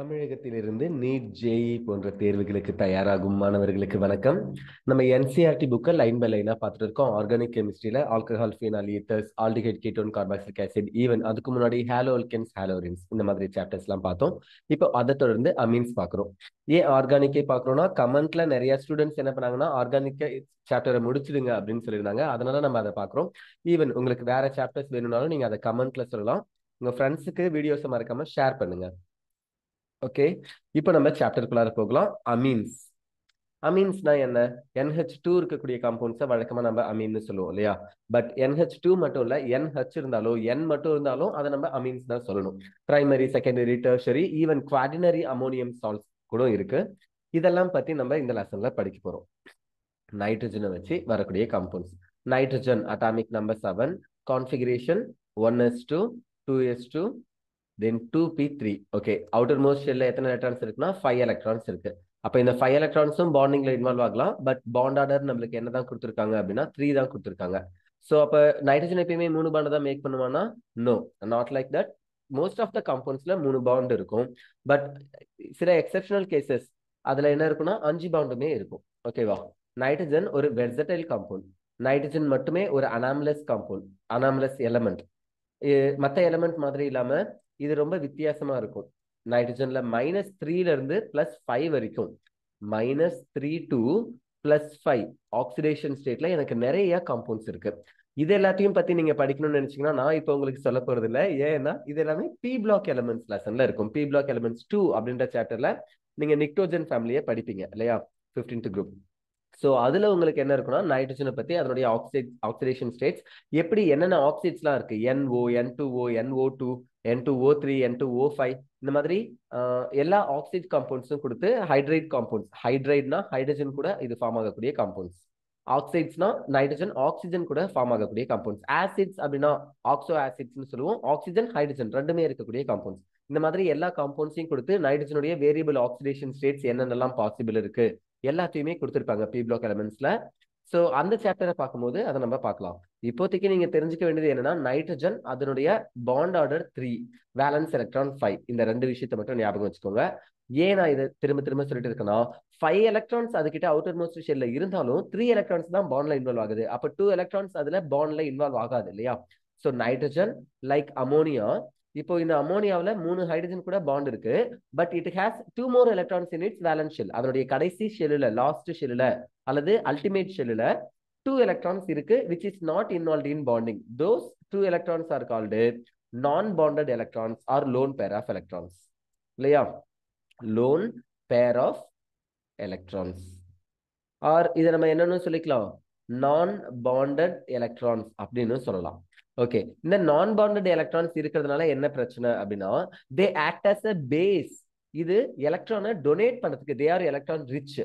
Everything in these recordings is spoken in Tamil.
தமிழகத்திலிருந்து நீட் ஜேஇ போன்ற தேர்வுகளுக்கு தயாராகும் மாணவர்களுக்கு வணக்கம். நம்ம என்சிஆர்டி புக்கை லைன் பை லைனா பார்த்துட்டு இருக்கோம். ஆர்கானிக் கெமிஸ்ட்ரியில alcohol, phenol ethers, aldehyde ketone, carboxylic acid, even அதுக்கு முன்னாடி ஹாலோ அல்கென்ஸ், ஹாலோரின்ஸ் இந்த மாதிரி சாப்டர்ஸ் எல்லாம் பார்த்தோம். இப்போ அதை தொடர்ந்து அமீன்ஸ் பார்க்குறோம். ஏன் ஆர்கானிக்கே பார்க்குறோம்னா கமெண்ட்ல நிறைய ஸ்டூடெண்ட்ஸ் என்ன பண்ணாங்கன்னா ஆர்கானிக் சாப்டரை முடிச்சிடுங்க அப்படின்னு சொல்லியிருந்தாங்க. அதனால நம்ம அதை பார்க்குறோம். ஈவன் உங்களுக்கு வேற சாப்டர்ஸ் வேணும்னாலும் நீங்க அதை கமெண்ட்ல சொல்லலாம். உங்க ஃப்ரெண்ட்ஸுக்கு வீடியோஸை மறக்காம ஷேர் பண்ணுங்க. ஓகே, இப்போ நம்ம சாப்டருக்குள்ளார போகலாம். அமீன்ஸ். அமீன்ஸ்னா என்ன? NH2 இருக்கக்கூடிய காம்பவுண்ட்ஸை வழக்கமா நம்ம அமீன்னு சொல்லுவோம் இல்லையா? பட் NH2 மட்டும் இல்ல, NH இருந்தாலும் N மட்டும் இருந்தாலும் அதை நம்ம அமீன்ஸ் தான் சொல்லணும். Primary, secondary, tertiary, even குவாடினரி ammonium salts கூட இருக்கு. இதெல்லாம் பத்தி நம்ம இந்த லெசன்ல படிக்க போறோம். நைட்ரஜனை வச்சு வரக்கூடிய compounds. Nitrogen atomic number 7, configuration 1s2, 2s2, then 2p3. Okay, outermost ஷெல்ல எத்தனை எலக்ட்ரான்ஸ் இருக்குன்னா 5 எலக்ட்ரான்ஸ் இருக்கு. அப்ப இந்த 5 எலக்ட்ரான்ஸும் பாண்டிங்ல இன்வால்வ் ஆகலாம். பட் பாண்ட் ஆர்டர் நம்மளுக்கு என்ன தான் கொடுத்துருக்காங்க அப்படின்னா 3 தான் கொடுத்துருக்காங்க. ஸோ அப்ப நைட்ரஜன் எப்பயுமே 3 பாண்ட் தான் மேக் பண்ணுவானா? No, not like that. Most of the காம்பவுண்ட்ஸ்ல 3 பாண்ட் இருக்கும். பட் சில எக்ஸெப்ஷனல் கேசஸ் அதுல என்ன இருக்குன்னா 5 பாண்டுமே இருக்கும். ஓகேவா? நைட்ரஜன் ஒரு வெர்சடைல் காம்பவுண்ட். நைட்ரஜன் மட்டுமே ஒரு அனாமலஸ் காம்பவுண்ட், அனாமலஸ் எலமெண்ட். மற்ற எலமெண்ட் மாதிரி இல்லாம இது ரொம்ப வித்தியாசமா இருக்கும். நைட்ரஜன்ல -3ல இருந்து +5 வரைக்கும், -3 to +5 ஆக்சிடேஷன் ஸ்டேட்ல எனக்கு நிறைய காம்பவுண்ட்ஸ் இருக்கு. இது எல்லாத்தையும் பத்தி நீங்க படிக்கணும்னு நினைச்சீங்கன்னா நான் இப்போ உங்களுக்கு சொல்ல போறது இல்லை. ஏன்னா இது எல்லாமே பி பிளாக் எலமெண்ட்ஸ் லெசன்ல இருக்கும். பி பிளாக் எலமெண்ட்ஸ் 2 அப்படின்ற சாப்டர்ல நீங்க நிக்டோஜன் ஃபேமிலியை படிப்பீங்க இல்லையா? 15th group. ஸோ அதுல உங்களுக்கு என்ன இருக்குன்னா நைட்ரஜனை பத்தி அதனுடைய ஆக்சிடேஷன் ஸ்டேட்ஸ் எப்படி, என்னென்ன ஆக்சைட்ஸ்லாம் இருக்கு, NO, N2O, NO2, N2O3, N2O5, இந்த மாதிரி எல்லா ஆக்சைட் காம்பவுண்ட்ஸும் கொடுத்து ஹைட்ரைட் காம்பவுண்ட்ஸ். ஹைட்ரைட்னா ஹைட்ரஜன் கூட இது ஃபார்ம் ஆகக்கூடிய காம்பவுண்ட்ஸ். ஆக்சைட்ஸ்னா நைட்ரஜன் ஆக்சிஜன் கூட ஃபார்ம் ஆகக்கூடிய காம்பவுண்ட்ஸ். ஆசிட்ஸ் அப்படின்னா ஆக்சோ ஆசிட்ஸ்னு சொல்லுவோம். ஆக்சிஜன் ஹைட்ரஜன் ரெண்டுமே இருக்கக்கூடிய காம்பவுண்ட்ஸ். இந்த மாதிரி எல்லா காம்பவுண்ட்ஸையும் கொடுத்து நைட்ரஜனுடைய வேரியபிள் ஆக்சிடேஷன் ஸ்டேட்ஸ் என்னென்னலாம் பாசிபிள் இருக்கு எல்லாத்தையுமே கொடுத்துருப்பாங்க பி பிளாக் எலமெண்ட்ஸ்ல. ஸோ அந்த சாப்டரை பார்க்கும்போது அதை நம்ம பார்க்கலாம். இப்போதைக்கு நீங்க தெரிஞ்சுக்க வேண்டியது என்னன்னா நைட்ரஜன் அதனுடைய பாண்ட் ஆர்டர் 3, வேலன்ஸ் எலக்ட்ரான் 5. இந்த ரெண்டு விஷயத்தை மட்டும் ஞாபகம் வச்சுக்கோங்க. ஏன் நான் இதை திரும்ப திரும்ப சொல்லிட்டு இருக்கேன்னா 5 எலக்ட்ரான்ஸ் அதுக்கிட்ட அவுட்டர் மோஸ்ட் ஷெல்ல இருந்தாலும் 3 எலக்ட்ரான்ஸ் தான் பாண்ட்ல இன்வால்வ் ஆகுது. அப்ப 2 எலக்ட்ரான்ஸ் அதுல பாண்ட்ல இன்வால்வ் ஆகாது இல்லையா? So nitrogen like ammonia. இப்போ இந்த அமோனியாவில் 3 ஹைட்ரஜன் கூட பாண்ட் இருக்கு. But it has 2 more electrons in its valence shell. அதனுடைய கடைசி ஷெல்லுல, லாஸ்ட் ஷெல்லுல அல்லது அல்டிமேட் ஷெல்லுல 2 electrons இருக்கு which is not involved in bonding. Those 2 electrons are called non-bonded electrons or lone pair of electrons. இல்லையா? lone pair of electrons. or இதை நம்ம என்னன்னு சொல்லிக்கலாம், non-bonded electrons அப்படின்னு சொல்லலாம். ஓகே, இந்த நான் பாண்டட் எலக்ட்ரான்ஸ் இருக்கிறதுனால என்ன பிரச்சனை அப்படின்னா they act as a base. இது எலக்ட்ரானை டொனேட் பண்றதுக்கு, தே ஆர் எலக்ட்ரான் ரிச்.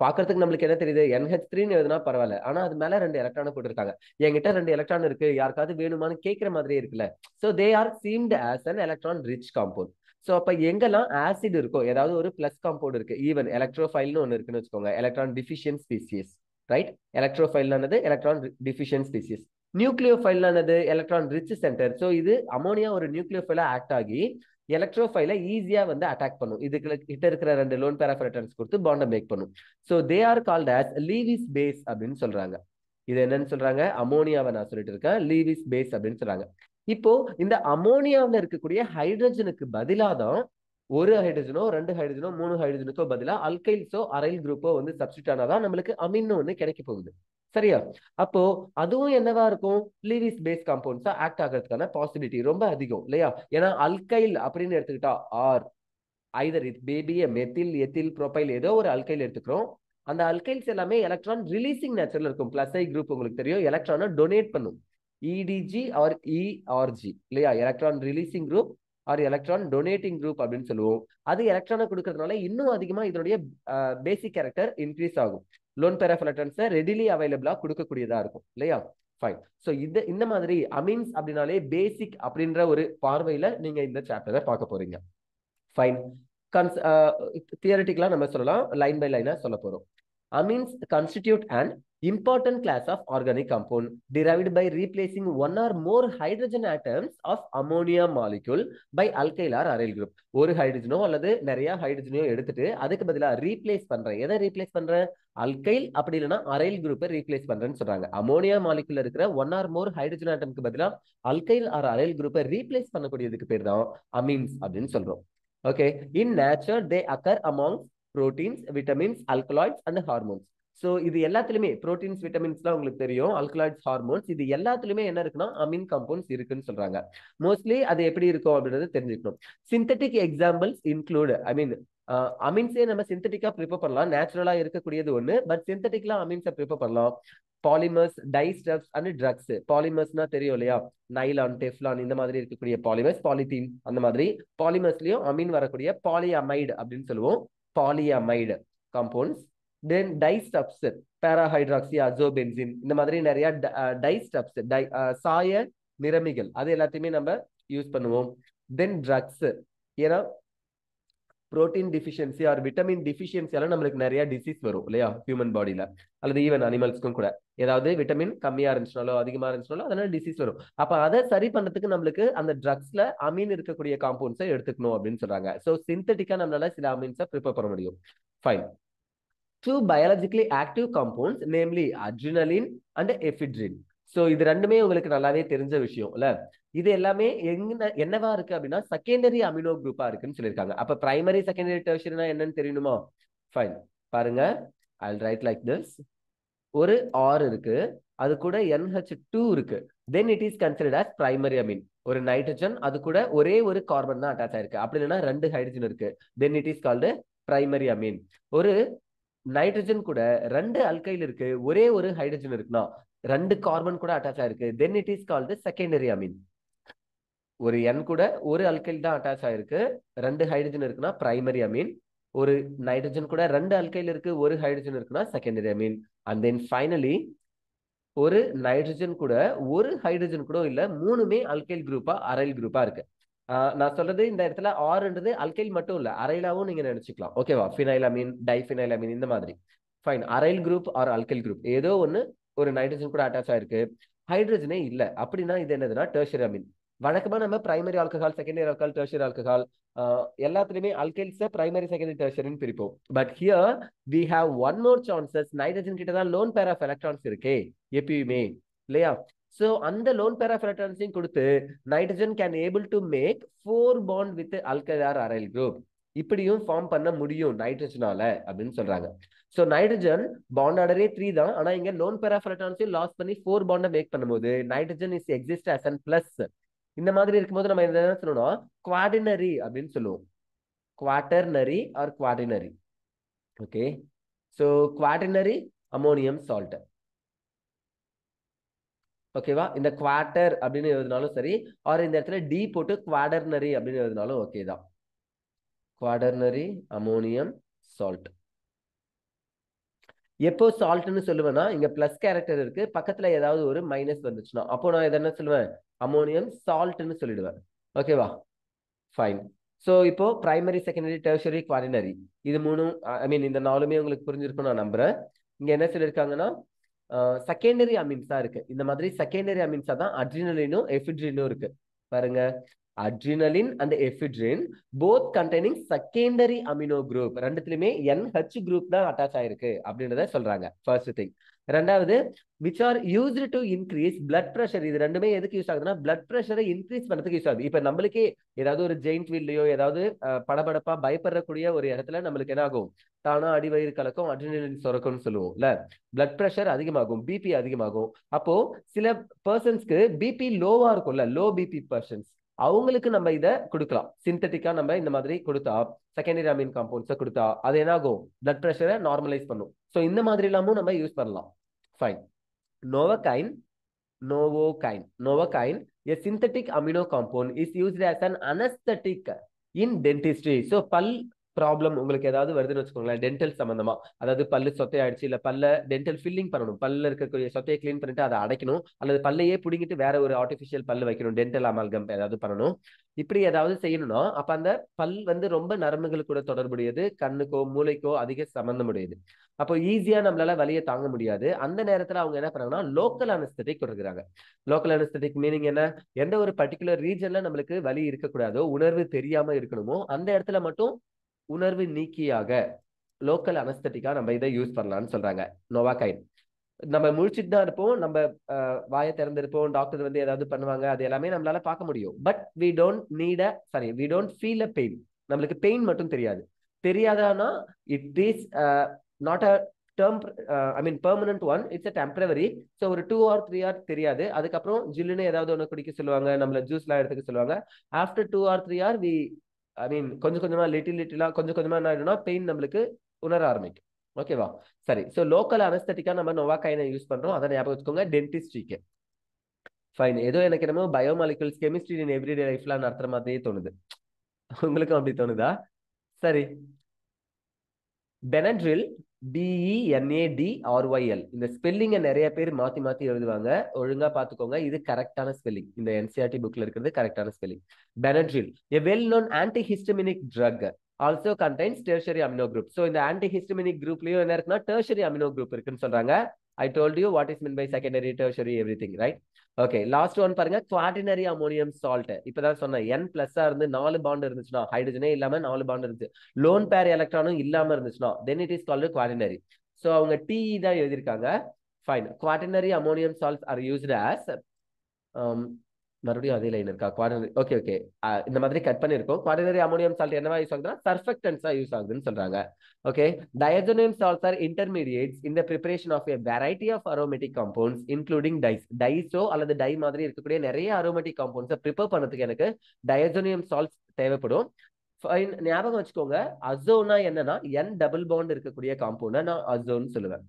பாக்குறதுக்கு நம்மளுக்கு என்ன தெரியுது, NH3ன்னு எழுதுனா பரவாயில்ல, ஆனா அது மேல 2 எலக்ட்ரானை போட்டிருக்காங்க. என்கிட்ட 2 எலக்ட்ரான் இருக்கு, யாருக்காவது வேணுமான்னு கேட்கிற மாதிரியே இருக்குல்ல. So they are seemed as an electron rich compound. So அப்ப எங்கெல்லாம் ஆசிட் இருக்கோ, ஏதாவது ஒரு பிளஸ் காம்பவுண்ட் இருக்கு, ஈவன் எலக்ட்ரோஃபைல்னு ஒன்று இருக்குன்னு வச்சுக்கோங்க, எலக்ட்ரான் டிஃபிஷியன்ட் ஸ்பீசிஸ். ரைட்? எலக்ட்ரோஃபைல்னானது எலக்ட்ரான் டிஃபிஷியன்ட் ஸ்பீசிஸ். நியூக்ளியோஃபைல்னானது எலக்ட்ரான் ரிச் சென்டர். ஸோ இது அமோனியா ஒரு நியூக்ளியோஃபைலா ஆக்ட் ஆகி எலக்ட்ரோஃபைலை ஈஸியா வந்து அட்டாக் பண்ணும். இதுக்கு கிட்ட இருக்கிற 2 லோன் பேர் ஆஃப் எலக்ட்ரான்ஸ் கொடுத்து பாண்டை மேக் பண்ணும். So they are called as Lewis base அப்படின்னு சொல்றாங்க. இது என்னன்னு சொல்றாங்க, அமோனியாவை நான் சொல்லிட்டு இருக்கேன், லீவிஸ் பேஸ் அப்படின்னு சொல்றாங்க. இப்போ இந்த அமோனியாவில் இருக்கக்கூடிய ஹைட்ரஜனுக்கு பதிலாக தான் ஒரு ஹைட்ரஜனோ 2 ஹைட்ரஜனோ 3 ஹைட்ரஜனுக்கோ பதிலா அல்கைல்ஸோ அரைல் குரூப்போ வந்து சப்ஸ்டிட் ஆனாதான் நம்மளுக்கு அமின்னு ஒன்று கிடைக்க போகுது. சரியா? அப்போ அதுவும் என்னவா இருக்கும், லீவிஸ் பேஸ் காம்பவுண்ட்ஸா ஆக்ட் ஆகிறதுக்கான பாசிபிலிட்டி ரொம்ப அதிகம் இல்லையா? ஏன்னா அல்கைல் அப்படின்னு எடுத்துக்கிட்டா R Hyder it baby methyl, ethyl, profile, ஏதோ ஒரு அல்கைல் எடுத்துக்கிறோம். அந்த அல்கைல்ஸ் எல்லாமே எலக்ட்ரான் ரிலீசிங் நேச்சர்ல இருக்கும். பிளஸ் ஐ குரூப் உங்களுக்கு தெரியும், எலக்ட்ரானை டொனேட் பண்ணும். EDG ஆர் ERG இல்லையா? Electron releasing group or electron donating group அப்படின்னு சொல்லுவோம். அது எலக்ட்ரானை கொடுக்கறதுனால இன்னும் அதிகமா இதனுடைய பேசிக் கேரக்டர் இன்க்ரீஸ் ஆகும். லோன் பேர் ஆஃப் எலக்ட்ரான்ஸை ரெடிலி அவைலபிளா கொடுக்கக்கூடியதா இருக்கும் இல்லையா? ஃபைன். ஸோ இந்த மாதிரி அமீன்ஸ் அப்படின்னாலே பேசிக் அப்படின்ற ஒரு பார்வையில நீங்க இந்த சாப்டரை பார்க்க போறீங்க. ஃபைன். தியரிட்டிக்கலா நம்ம சொல்லலாம், லைன் பை லைனா சொல்ல போறோம். Amines constitute and important class of organic compound derived by replacing one or more hydrogen atoms of ammonia molecule by alkyl or aryl group. ஒரு ஹைட்ரஜனோ அல்லது நிறைய ஹைட்ரஜனையோ எடுத்துட்டு அதுக்கு பதிலா ரீப்ளேஸ் பண்றேன். எதை ரீப்ளேஸ் பண்றேன்? அல்கைல் அப்படி இல்லைன்னா அரைல் குரூப்பை ரீப்ளேஸ் பண்றேன்னு சொல்றாங்க. அமோனியா மாலிகுல இருக்கிற ஒன் ஆர் மோர் ஹைட்ரஜன் ஆட்டம்க்கு பதிலா அல்கைல் ஆர் அரைல் குரூப்பை ரீப்ளேஸ் பண்ணக்கூடியதுக்கு பேர் தான் அமீன்ஸ் அப்படின்னு சொல்றோம். Okay, in nature they occur amongst proteins, vitamins, alkaloids and hormones. So இது எல்லாத்துலயுமே புரோட்டீன்ஸ், விட்டமின்ஸ்லாம் உங்களுக்கு தெரியும், ஆல்கலாய்ட்ஸ், ஹார்மோன்ஸ், இது எல்லாத்துலயுமே என்ன இருக்குன்னா அமீன் காம்பவுண்ட்ஸ் இருக்குன்னு சொல்றாங்க. மோஸ்ட்லி அது எப்படி இருக்கும் அப்படின்றது தெரிஞ்சுக்கணும். Synthetic examples include, I mean அமீன்ஸே நம்ம சிந்தட்டிக்கா ப்ரிப்பேர் பண்ணலாம், நேச்சுரலா இருக்கக்கூடியது ஒண்ணு, பட் சிந்தட்டிக்ல அமீன்ஸை ப்ரிப்பேர் பண்ணலாம். Polymers, dyestuffs and drugs. பாலிமர்ஸ்னா தெரியும் இல்லையா, நைலான், டெஃப்லான் இந்த மாதிரி இருக்கக்கூடிய பாலிமர்ஸ், பாலித்தீன் அந்த மாதிரி பாலிமர்ஸ்லயும் அமீன் வரக்கூடிய பாலிஅமைடு அப்படின்னு சொல்லுவோம், பாலிஅமைடு காம்பவுண்ட்ஸ். தென் டைஸ்டப்ஸ், பேராஹைட்ராக்சி, அசோபென்சின் இந்த மாதிரி நிறைய டைஸ்டப்ஸ், சாய நிறமிகள் அது எல்லாத்தையுமே நம்ம யூஸ் பண்ணுவோம். தென் ட்ரக்ஸ், ஏன்னா புரோட்டீன் டிஃபிஷியன்சி ஆர் விட்டமின் டிஃபிஷியன்சியால நம்மளுக்கு நிறைய டிசீஸ் வரும் இல்லையா ஹியூமன் பாடியில, அல்லது ஈவன் அனிமல்ஸ்க்கும் கூட ஏதாவது விட்டமின் கம்மியா இருந்துச்சுனாலோ அதிகமா இருந்துச்சுனாலோ அதனால டிசீஸ் வரும். அப்ப அதை சரி பண்றதுக்கு நம்மளுக்கு அந்த ட்ரக்ஸ்ல அமீன் இருக்கக்கூடிய காம்பவுண்ட்ஸை எடுத்துக்கணும் அப்படின்னு சொல்றாங்க. ஸோ சிந்தட்டிக்கா நம்மளால சில அமீன்ஸை ப்ரிப்பேர் பண்ண முடியும். Fine. Two biologically active compounds, namely adrenaline and ephedrine. So இது ரெண்டுமே உங்களுக்கு நல்லாவே தெரிஞ்ச விஷயம் இல்ல. இது எல்லாமே என்னவா இருக்கு அப்படின்னா செகண்டரி அமினோ குரூப்பா இருக்குன்னு சொல்லியிருக்காங்க. அப்ப பிரைமரி, செகண்டரி, டெர்ஷரினா என்னன்னு தெரியணுமா? ஃபைன், பாருங்க, I'll write like this. ஒரு R இருக்கு, அது கூட NH2 இருக்கு, then it is considered as primary amine. ஒரு நைட்ரஜன் அது கூட ஒரே ஒரு கார்பன் தான் அட்டாச் ஆயிருக்கு, அப்படி இல்லைன்னா ரெண்டு ஹைட்ரஜன் இருக்கு, then it is called primary amine. ஒரு நைட்ரஜன் கூட ரெண்டு அல்கைல் இருக்கு, ஒரே ஒரு ஹைட்ரஜன் இருக்குன்னா, ரெண்டு கார்பன் கூட அட்டாச் ஆயிருக்கு, then it is called secondary amine. ஒரு N கூட ஒரு அல்கைல் தான் அட்டாச் ஆயிருக்கு, ரெண்டு ஹைட்ரஜன் இருக்குன்னா பிரைமரி அமீன். ஒரு நைட்ரஜன் கூட ரெண்டு அல்கைல் இருக்கு, ஒரு ஹைட்ரஜன் இருக்குன்னா secondary amine. And then finally ஒரு நைட்ரஜன் கூட ஒரு ஹைட்ரஜன் கூட இல்ல, மூணுமே அல்கைல் குரூப்பா அரைல் குரூப்பா இருக்கு. நான் சொல்றது இந்த இடத்துல ஆறுன்றது அல்கைல் மட்டும் இல்ல, அரைலாவும் நீங்க நினைச்சுக்கலாம். ஓகேவா, ஃபினைலமீன், டைஃபினைலமீன் இந்த மாதிரி. Fine, aryl group or alkyl group ஏதோ ஒன்னு ஒரு நைட்ரஜன் கூட அட்டாச் ஆயிருக்கு, ஹைட்ரஜனே இல்ல அப்படின்னா இது என்னதுன்னா டெர்ஷரி அமீன். வழக்கமா நம்ம primary alcohol, secondary alcohol, tertiary alcohol எல்லாத்துலயுமே அல்கைல்ஸ் பிரைமரி, செகண்டரி, டெர்ஷரின்னு பிரிப்போம். But here we have one more chances. Nitrogen கிட்ட தான் லோன் பேர் ஆஃப் எலக்ட்ரான்ஸ் இருக்கே எப்பயுமே இல்லையா. சோ அந்த லோன் பேர் ஆஃப் எலக்ட்ரான்ஸையும் கொடுத்து nitrogen can able to make 4 bond with alkyl or aryl group. இப்படியும் ஃபார்ம் பண்ண முடியும் நைட்ரஜனால அப்படின்னு சொல்றாங்க. சோ நைட்ரஜன் பாண்ட் ஆர்டரே 3 தான், ஆனா இங்க லோன் பேர் ஆஃப் எலக்ட்ரான்ஸையும் லாஸ் பண்ணி 4 பாண்ட மேக் பண்ணும்போது nitrogen is exist as an plus. இந்த மாதிரி இருக்கும்போது நம்ம என்ன சொல்லணும், குவாடினரி அப்படின்னு சொல்லுவோம், quaternary or quaternary. Okay, so quaternary ammonium salt. ஓகேவா, இந்த குவாட்டர் அப்படின்னு எழுதினாலும் சரி, ஆர் இந்த இடத்துல டி போட்டு குவாடர்னரி அப்படின்னு எழுதினாலும் ஓகே தான். குவாடர்னரி அமோனியம் சால்ட். எப்போ சால்ட்னு சொல்லுவேன்னா இங்க பிளஸ் கேரக்டர் இருக்கு, பக்கத்துல ஏதாவது ஒரு மைனஸ் வந்துச்சுன்னா அப்போ நான் இதை என்ன சொல்லுவேன், அமோனியம் சால்ட்னு சொல்லிடுவேன். ஓகேவா, ஃபைன். ஸோ இப்போ பிரைமரி, செகண்டரி, டெர்ஷரி, குவாடினரி இது மூணும் ஐ மீன் இந்த நாலுமே உங்களுக்கு புரிஞ்சிருக்கும் நான் நம்புறேன். இங்க என்ன சொல்லியிருக்காங்கன்னா செகண்டரி அமீன்ஸா இருக்கு. இந்த மாதிரி செகண்டரி அமீன்ஸா தான் அட்ரினலினும் எஃபிட்ரினும் இருக்கு. பாருங்க, adrenaline and ephedrine both containing secondary amino group. ரெண்டுத்துலயுமே NH group தான் அட்டாச் ஆயிருக்கு அப்படின்றத சொல்றாங்க. First thing. ரெண்டாவது, which are used to increase blood pressure. இது ரெண்டுமே எதுக்கு யூஸ் ஆகுதுன்னா blood pressure இன்க்ரீஸ் பண்ணதுக்கு யூஸ் ஆகுது. இப்ப நம்மளுக்கே ஏதாவது ஒரு ஜெயிண்ட் வீல்லையோ ஏதாவது படபடப்பா பயப்படக்கூடிய ஒரு இடத்துல நம்மளுக்கு என்ன ஆகும், தானா அடிவயிறு கலக்கும், அட்ரினலின் சுரக்கும்னு சொல்லுவோம் இல்ல, பிளட் பிரஷர் அதிகமாகும், பிபி அதிகமாகும். அப்போ சில பர்சன்ஸ்க்கு பிபி லோவா இருக்கும்ல, லோ பிபி பர்சன்ஸ், அவங்களுக்கு நம்ம இதை கொடுக்கலாம். சிந்தட்டிக்கா நம்ம இந்த மாதிரி கொடுத்தா, செகண்டரி அமீன் காம்பவுண்ட்ஸை கொடுத்தா அது என்ன ஆகும், பிளட் பிரஷரை நார்மலைஸ் பண்ணும். ஸோ இந்த மாதிரி எல்லாமும் நம்ம யூஸ் பண்ணலாம். Fine. Novocaine, a synthetic amino compound is used as an anesthetic in dentistry. So பல் ப்ராப்ளம் உங்களுக்கு ஏதாவது வருதுன்னு வச்சுக்கோங்களேன், டென்டல் சம்பந்தமா, அதாவது பல்லு சொத்தையாயிடுச்சு, இல்ல பல்ல டென்டல் ஃபில்லிங் பண்ணணும், பல்ல இருக்கக்கூடிய சொத்தையை கிளீன் பண்ணிட்டு அதை அடைக்கணும், அல்லது பல்லையே பிடிங்கிட்டு வேற ஒரு ஆர்டிபிஷியல் பல்லு வைக்கணும், டென்டல் அமால்கம் ஏதாவது பண்ணணும். இப்படி ஏதாவது செய்யணும்னா அப்ப அந்த பல் வந்து ரொம்ப நரம்புகள் கூட தொடர்புடையது, கண்ணுக்கோ மூளைக்கோ அதிக சம்பந்தமுடையது. அப்போ ஈஸியா நம்மளால வலியை தாங்க முடியாது. அந்த நேரத்துல அவங்க என்ன பண்ணாங்கன்னா லோக்கல் அனஸ்தெட்டிக் கொடுக்குறாங்க. லோக்கல் அனஸ்தெட்டிக் மீனிங் என்ன? எந்த ஒரு பர்டிகுலர் ரீஜன்ல நம்மளுக்கு வலி இருக்கக்கூடாதோ, உணர்வு தெரியாம இருக்கணுமோ, அந்த இடத்துல மட்டும் உணர்வு நீக்கியாக லோக்கல் அனஸ்தட்டிக்கா நம்ம இதை யூஸ் பண்ணலாம்னு சொல்றாங்க. நோவாகைன். நம்ம முழிச்சிட்டு தான் இருப்போம், நம்ம வாயை திறந்திருப்போம், டாக்டர் வந்து ஏதாவது பண்ணுவாங்க, அது எல்லாமே நம்மளால பார்க்க முடியும். But we don't feel a pain. நம்மளுக்கு பெயின் மட்டும் தெரியாது. தெரியாதானா it is not a term, I mean permanent one, it's a temporary. So ஒரு 2 or 3 hours தெரியாது. அதுக்கப்புறம் ஜில்லுன்னு ஏதாவது ஒன்று குடிக்க சொல்லுவாங்க, நம்மள ஜூஸ்லாம் எடுத்துக்க சொல்லுவாங்க. ஆஃப்டர் 2 or 3 hours ஐ மீன் கொஞ்சம் கொஞ்சமா லிட்டிலா கொஞ்சம் கொஞ்சமா என்ன ஆயிடும்னா பெயின் நம்மளுக்கு உணர ஆரம்பிக்கும். ஓகேவா? சரி. ஸோ லோக்கல் அனஸ்தட்டிக்கா நம்ம நோவாகைனை யூஸ் பண்றோம், அதை ஞாபகம் வச்சுக்கோங்க. டென்டிஸ்ட்ரிக்கு ஃபைன். ஏதோ எனக்கு என்னமோ பயோமாலிகுல்ஸ் கெமிஸ்ட்ரி இன் எவ்ரிடே லைஃப்லாம் நடத்துற மாதிரியே தோணுது. உங்களுக்கும் அப்படி தோணுதா? சரி. பெனட்ரில், BENADRYL. இந்த ஸ்பெல்லிங்கை நிறைய பேர் மாத்தி மாத்தி எழுதுவாங்க, ஒழுங்கா பாத்துக்கோங்க. இது கரெக்டான ஸ்பெல்லிங். இந்த NCERT புக்ல இருக்கிறது கரெக்டான spelling. பெனட்ரில், a well known antihistaminic drug, also contains tertiary amino group. So இந்த antihistaminic groupலயும் என்ன இருக்குன்னா tertiary amino group இருக்குன்னு சொல்றாங்க. I told you what is meant by secondary, tertiary, everything, right? Okay, last one பாருங்க, குவாட்டினரி அமோனியம் சால்ட். இப்பதான் சொன்னேன், N பிளஸ்ஸா இருந்து 4 பாண்ட் இருந்துச்சுன்னா, ஹைட்ரஜனே இல்லாம 4 பாண்ட் இருந்துச்சு, லோன் பேர் எலக்ட்ரானும் இல்லாம இருந்துச்சுன்னா, then it is called quaternary. So அவங்க TE தான் எழுதியிருக்காங்க. Fine. Quaternary ammonium salts R used as, மறுபடியும் அதே லைன் இருக்கா? குவாட்டினரி, ஓகே ஓகே, இந்த மாதிரி கட் பண்ணிருக்கோம். குவாட்டினரி அமோனியம் சால்ட் என்னவா யூஸ் ஆகுதுன்னா சர்ஃபெக்டன்ஸா யூஸ் ஆகுதுன்னு சொல்றாங்க. Okay, diazonium salts are intermediates in the preparation of a variety of aromatic compounds including dyes. டைஸோ அல்லது டை மாதிரி இருக்கக்கூடிய நிறைய aromatic compounds ப்ரிப்பேர் பண்ணதுக்கு எனக்கு diazonium salts தேவைப்படும். ஞாபகம் வச்சுக்கோங்க, அசோனா என்னன்னா N டபுள் பாண்ட் இருக்கக்கூடிய காம்பவுண்ட் நான் அசோன்னு சொல்லுவேன்.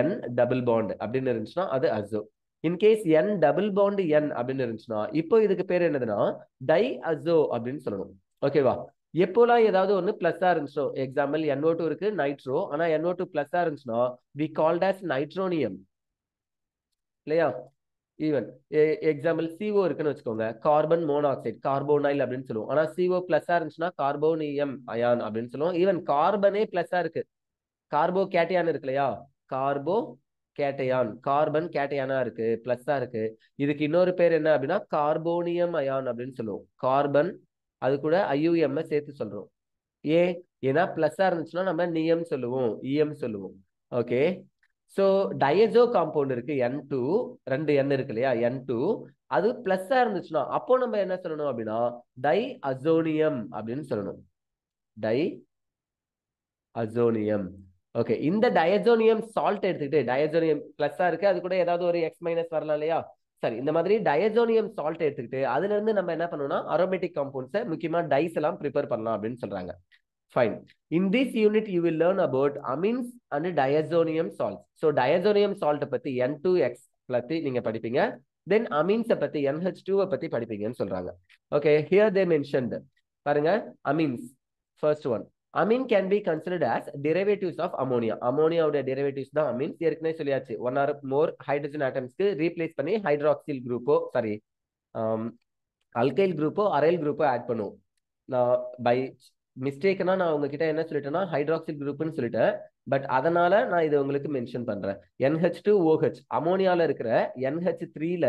N டபுள் பாண்ட் அப்படின்னு இருந்துச்சுன்னா அது azo. In case N double bond N அப்படின்னு இருந்துச்சுன்னா இப்போ இதுக்கு பேர் என்னதுன்னா டை அசோ அப்படின்னு சொல்லணும். ஓகேவா? எப்போலாம் ஏதாவது ஒன்று பிளஸ்ஸா இருந்துச்சோ, எக்ஸாம்பிள் NO2 இருக்கு, நைட்ரோ, ஆனா NO2 பிளஸ்ஸா இருந்துச்சுன்னா வி கால்ட் அஸ் நைட்ரோனியம், இல்லையா? ஈவன் எக்ஸாம்பிள் CO இருக்குன்னு வச்சுக்கோங்க, கார்பன் மோனாக்சைடு, கார்போனைல் அப்படின்னு சொல்லுவோம். ஆனா CO பிளஸ்ஸா இருந்துச்சுன்னா கார்போனியம் அயான் அப்படின்னு சொல்லுவோம். ஈவன் கார்பனே பிளஸ்ஸா இருக்கு, கார்போ கேட்டையான் இருக்கு இல்லையா, கார்போ கேட்டையான், கார்பன் கேட்டையானா இருக்கு, பிளஸ்ஸா இருக்கு. இதுக்கு இன்னொரு பேர் என்ன அப்படின்னா கார்போனியம் அயான் அப்படின்னு சொல்லுவோம். கார்பன் அது கூட IUM சேர்த்து சொல்றோம். ஏன்னா பிளஸ்ஸா இருந்துச்சுன்னா நம்ம நியம் சொல்லுவோம், EM சொல்லுவோம். ஓகே, ஸோ டயசோ காம்பவுண்ட் இருக்கு N2, 2 N இருக்கு இல்லையா, N2, அது பிளஸ்ஸா இருந்துச்சுன்னா அப்போ நம்ம என்ன சொல்லணும் அப்படின்னா டை அசோனியம் அப்படின்னு சொல்லணும். டை அசோனியம். ஓகே, இந்த டயசோனியம் சால்ட் எடுத்துக்கிட்டு, டயசோனியம் பிளஸ்ஸா இருக்கு, அது கூட ஏதாவது ஒரு X மைனஸ் வரலாம் இல்லையா? சரி, இந்த மாதிரி டயசோனியம் சால்ட் எடுத்துக்கிட்டு அதுல இருந்து நம்ம என்ன பண்ணணும்னா அரோமேட்டிக் காம்பவுண்ட்ஸை, முக்கியமா டைஸ் எல்லாம் ப்ரிப்பேர் பண்ணலாம் அப்படின்னு சொல்றாங்க. Fine. In this unit, you will learn about amines and diazonium salts. So diazonium salt பத்தி N2X பத்தி நீங்க படிப்பீங்க. Then amines பத்தி NH2 பத்தி படிப்பீங்கன்னு சொல்றாங்க. Okay, here they mentioned, பாருங்க, amines. First one, amine can be considered as derivatives of ammonia. Ammonia உடைய derivatives தான் amines. ஏற்கனவே சொல்லியாச்சு, 1 or more hydrogen atoms replace பண்ணி hydroxyl group, sorry, alkyl group, aryl group add பண்ணுவோம். நான் பை மிஸ்டேக்னா நான் உங்ககிட்ட என்ன சொல்லிட்டேன்னா ஹைட்ராக்சில் குரூப்னு சொல்லிட்டேன். பட் அதனால நான் இதை உங்களுக்கு மென்ஷன் பண்றேன். NH2OH, அமோனியால இருக்கிற NH3ல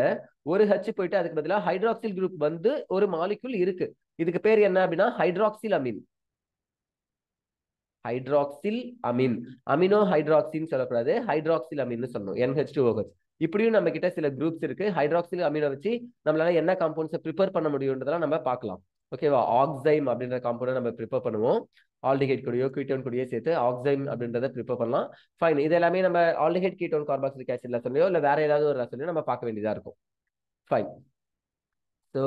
ஒரு H போயிட்டு அதுக்கு பதிலாக ஹைட்ராக்சில் குரூப் வந்து ஒரு மாலிகுல் இருக்கு. இதுக்கு பேர் என்ன அப்படின்னா hydroxyl amine. Hydroxyl amine, amino ஹைட்ராக்சின்னு சொல்லக்கூடாது, ஹைட்ராக்சில் அமீன் சொல்லணும். NH2OH. இப்படியும் நம்ம கிட்ட சில குரூப்ஸ் இருக்கு. ஹைட்ராக்சில் அமீனை வச்சு நம்மளால என்ன காம்பவுண்ட்ஸை ப்ரிப்பேர் பண்ண முடியும்ன்றதெல்லாம் நம்ம பார்க்கலாம். ஓகேவா? ஆக்சைம் அப்படின்ற காம்பவுண்டை நம்ம ப்ரிப்பேர் பண்ணுவோம். ஆல்டிஹைட் கூடயோ கீட்டோன் கூடயோ சேர்த்து ஆக்சைம் அப்படின்றத ப்ரிப்பேர் பண்ணலாம். ஃபைன். இது எல்லாமே நம்ம ஆல்டிஹைட் கீட்டோன் கார்பாக்சிலிக் ஆசிட்ல சொல்லியோ இல்லை வேற ஏதாவது ஒரு ரசனையோ நம்ம பார்க்க வேண்டியதா இருக்கும். Fine. So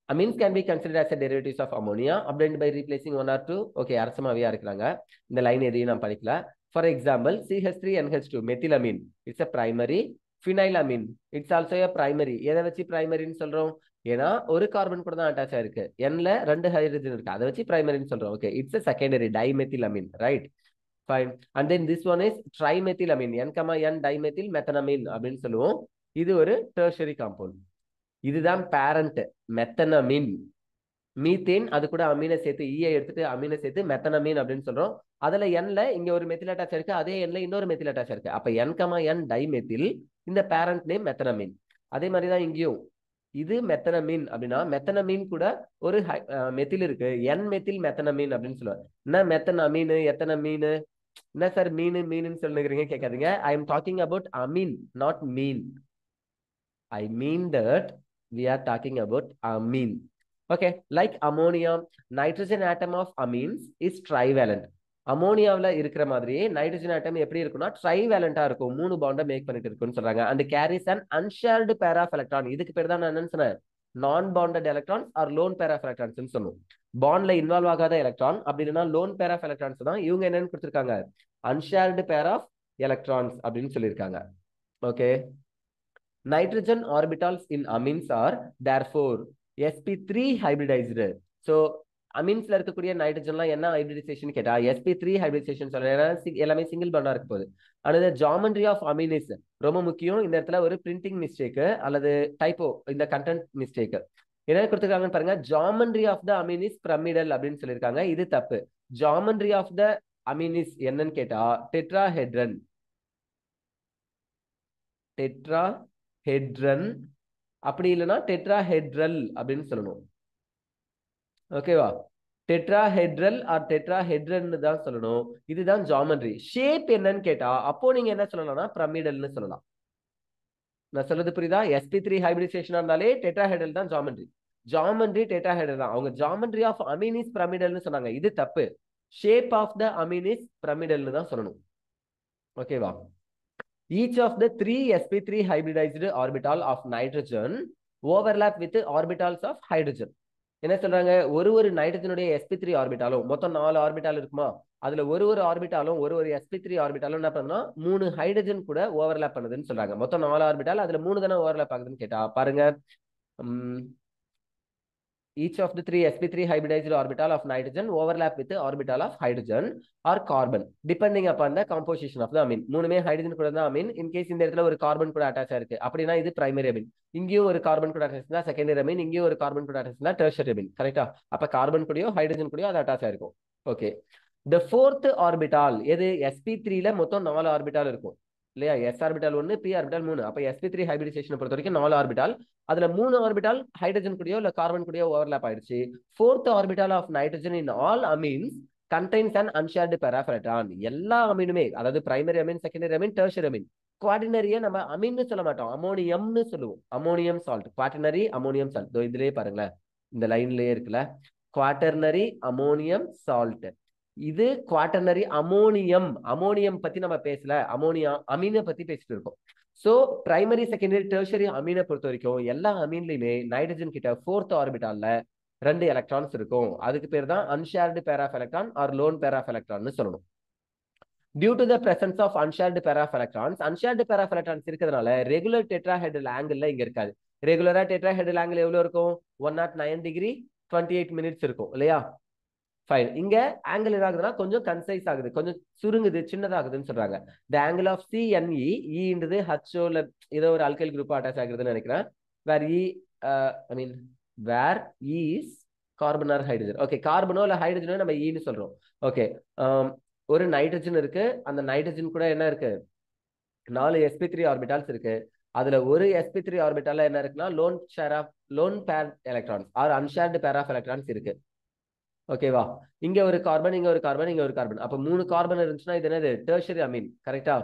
amines can be considered as a derivatives of ammonia obtained by replacing 1 or 2. Okay, அரசமாவே இருக்கிறாங்க. இந்த லைன் எதையும் நான் படிக்கல. For example, CH3NH2 methylamine, it's a primary. Phenylamine, it's also a primary. எதை வச்சு பிரைமரின்னு சொல்றோம்? ஏன்னா ஒரு கார்பன் கூட தான் அட்டாச் ஆயிருக்கு. Nல 2 ஹைட்ரஜன் இருக்கு. அதை வச்சு பிரைமரின்னு சொல்றோம். Okay, it's a secondary dimethylamine, right? Fine. And then this one is trimethylamine. N, N dimethyl methanamine அப்படின்னு சொல்லுவோம். இது ஒரு tertiary compound. இதுதான் parent methanamine. மீத்தேன், அது கூட அமீனை சேர்த்து ஈயை எடுத்துட்டு அமீனை சேர்த்து மெத்தனமீன் அப்படின்னு சொல்றோம். அதுல என்ல இங்க ஒரு மெத்தில் அட்டாச் இருக்கு, அதே என்ல இன்னொரு மெத்தில் அட்டாச் இருக்கு. அப்ப N, N டைமெத்தில், இந்த பேரண்ட் நேம் மெத்தனமீன். அதே மாதிரிதான் இங்கேயும் இது மெத்தனமீன் அப்படின்னா மெத்தனமீன் கூட ஒரு மெத்தில் இருக்கு, N மெத்தில் மெத்தனமீன் அப்படின்னு சொல்லுவாங்க. என்ன மெத்தனமீன் எத்தனமீன், என்ன சார் மீனுன்னு சொல்லுங்கிறீங்க கேட்காதீங்க. I am talking about amine, not mean. I mean that we are talking about amine. Okay, like ammonia, nitrogen atom of amines is trivalent. அமோனியாவில் இருக்கிற மாதிரியே நைட்ரஜன் ஆட்டம் எப்படி இருக்கும்னா ட்ரைவேலண்டா இருக்கும், 3 பாண்டை மேக் பண்ணிட்டு இருக்குன்னு சொல்றாங்க. And carries an unshared pair of electron. இதுக்கு பேர் தான் நான் என்னன்னு சொன்னேன், நான் bonded electrons or lone pair of electrons சொல்லுவோம். பாண்ட்ல இன்வால்வ் ஆகாத எலக்ட்ரான் அப்படி இல்லைன்னா லோன் பேர் ஆஃப் எலக்ட்ரான்ஸ் தான். இவங்க என்னன்னு கொடுத்துருக்காங்க, அன்ஷேர்டு பேர் ஆஃப் எலக்ட்ரான்ஸ் அப்படின்னு சொல்லியிருக்காங்க. Okay, nitrogen orbitals in amines are therefore sp3 hybridized. So அமீன்ஸ்ல இருக்கக்கூடிய நைட்ரஜன்லாம் என்ன ஹைபிரிடைசேஷன் கேட்டா sp3 ஹைபிரிடைசேஷன் சொல்றேன். எல்லாமே சிங்கிள் பாண்டா இருக்க போகுது. அடுத்து ஜாமெண்ட்ரி ஆஃப் அமீனிஸ் ரொம்ப முக்கியம். இந்த இடத்துல ஒரு பிரிண்டிங் மிஸ்டேக் அல்லது டைப்போ, இந்த கண்டென்ட் மிஸ்டேக் என்ன கொடுத்துருக்காங்கன்னு பாருங்க. ஜாமெண்ட்ரி ஆஃப் த அமீனிஸ் பிரமிடல் அப்படின்னு சொல்லியிருக்காங்க. இது தப்பு. ஜாமெண்ட்ரி ஆஃப் த அமீனிஸ் என்னன்னு கேட்டா டெட்ராஹெட்ரன். டெட்ராஹெட்ரன் அப்படி இல்லைன்னா டெட்ராஹெட்ரல் அப்படின்னு சொல்லணும். ஓகேவா, டெட்ராஹெட்ரல் ஆர் டெட்ராஹெட்ரன் தான் சொல்லணும். இதுதான் ஜாமெண்ட்ரி. ஷேப் என்னன்னு கேட்டா அப்போ நீங்க என்ன சொல்லலாம்னா பிரமிடல்னு சொல்லலாம். நான் சொல்றது புரியுதா? sp3 ஹைபிரிடைசேஷனா இருந்தாலே டெட்ராஹெட்ரல் தான் ஜாமெண்ட்ரி. ஜாமெண்ட்ரி டெட்ராஹெட்ரல் தான். அவங்க ஜாமெண்ட்ரி ஆஃப் அமீனிஸ் பிரமிடல்னு சொன்னாங்க, இது தப்பு. ஷேப் ஆஃப் த அமீனிஸ் பிரமிடல்னு தான் சொல்லணும். ஓகேவா, each of the 3 sp3 hybridized orbital of nitrogen overlap with orbitals of hydrogen. என்ன சொல்றாங்க, ஒரு நைட்ரஜனுடைய sp3 ஆர்பிட்டாலும் மொத்தம் 4 ஆர்பிட்டால் இருக்குமா, அதுல ஒரு ஆர்பிட்டாலும் ஒரு sp3 ஆர்பிட்டாலும் என்ன பண்ணுன்னா 3 ஹைட்ரஜன் கூட ஓவர்லாப் பண்ணுதுன்னு சொல்றாங்க. மொத்தம் 4 ஆர்பிட்டால், அதுல 3 தானே ஓவர்லாப் ஆகுதுன்னு கேட்டா பாருங்க. each of the 3 sp3 hybridized orbital of nitrogen overlap with the orbital of hydrogen or carbon depending upon the composition of the amine. மூணுமே ஹைட்ரஜன் கூட தான் அமீன். இன் கேஸ் இந்த இடத்துல ஒரு கார்பன் கூட அட்டாச் ஆயிருக்கு அப்படின்னா இது பிரைமரி அமீன். இங்கேயும் ஒரு கார்பன் கூட அட்டாச் இருந்தா செகண்டரி அமீன், இங்கேயும் ஒரு கார்பன் கூட அட்டாச் இருந்தா டெர்ஷரி அமீன். கரெக்டா? அப்ப கார்பன் கூடயோ ஹைட்ரஜன் கூடயோ அது அட்டாச் ஆயிருக்கும். ஓகே, the fourth orbital எது, sp3 ல மொத்தம் 4 ஆர்பிட்டால் இருக்கும் இல்லையா? s orbital 1, p orbital 3. அப்ப sp3 ஹைபிரிடைசேஷனை பொறுத்த வரைக்கும் 4 ஆர்பிட்டால், அதுல 3 ஆர்பிட்டால் ஹைட்ரஜன் கூடயோ இல்ல கார்பன் கூடயோ ஓவர்லாப் ஆயிடுச்சு. fourth orbital of nitrogen in all amines contains an unshared pair of electron. எல்லா அமீனுமே, அதாவது primary amine, secondary amine, tertiary amine. குவாடினரியை நம்ம அமீன்னு சொல்ல மாட்டோம், அமோனியம்னு சொல்லுவோம். Ammonium salt, quaternary ammonium salt. இதுலயே பாருங்களேன், இந்த லைன்லயே இருக்குல்ல, குவாட்டர்னரி அமோனியம் சால்ட். இது குவாட்டர்னரி அமோனியம். அமோனியம் பத்தி நம்ம பேசல, அமோனியா அமீனை பத்தி பேசிட்டு இருக்கோம். சோ பிரைமரி, செகண்டரி, டெர்ஷரி அமீனை பொறுத்த வரைக்கும் எல்லா அமீன்லயுமே நைட்ரஜன் கிட்ட 4th ஆர்பிட்டால்ல 2 எலக்ட்ரான்ஸ் இருக்கும். அதுக்கு பேர் தான் unshared pair of electron or lone pair of எலக்ட்ரான்னு சொல்லணும். Due to the presence of unshared pair of electrons, unshared pair of electrons இருக்கிறதுனால ரெகுலர் டெட்ராஹெட்ரல் ஆங்கிள் இங்க இருக்காது. ரெகுலரா டெட்ராஹெட்ரல் ஆங்கிள் எவ்வளவு இருக்கும், 109 டிகிரி 28 மினிட்ஸ் இருக்கும் இல்லையா? ஃபைன். இங்க ஆங்கிள் என்ன ஆகுதுன்னா கொஞ்சம் கன்சைஸ் ஆகுது, கொஞ்சம் சுருங்குது, சின்னதாகுதுன்னு சொல்றாங்க. த ஆங்கிள் ஆஃப் CNE, ஈன்றது ஹச்ஓல ஏதோ ஒரு அல்கைல் குரூப் அட்டாச் ஆகுதுன்னு நினைக்கிறேன். Where uh I mean where is carbon or hydrogen. Okay, கார்பனோ இல்ல ஹைட்ரஜனோ நம்ம ஈன்னு சொல்றோம். ஓகே, ஒரு நைட்ரஜன் இருக்கு, அந்த நைட்ரஜன் கூட என்ன இருக்கு, 4 sp3 ஆர்பிட்டால்ஸ் இருக்கு. அதுல ஒரு sp3 ஆர்பிட்டால என்ன இருக்குன்னா lone pair electrons or unshared pair of electrons இருக்கு. ஓகேவா, இங்க ஒரு கார்பன், இங்க ஒரு கார்பன், இங்க ஒரு கார்பன். அப்ப 3 கார்பன் இருந்துச்சுன்னா இது என்னது, டெர்ஷரி அமீன். கரெக்டா?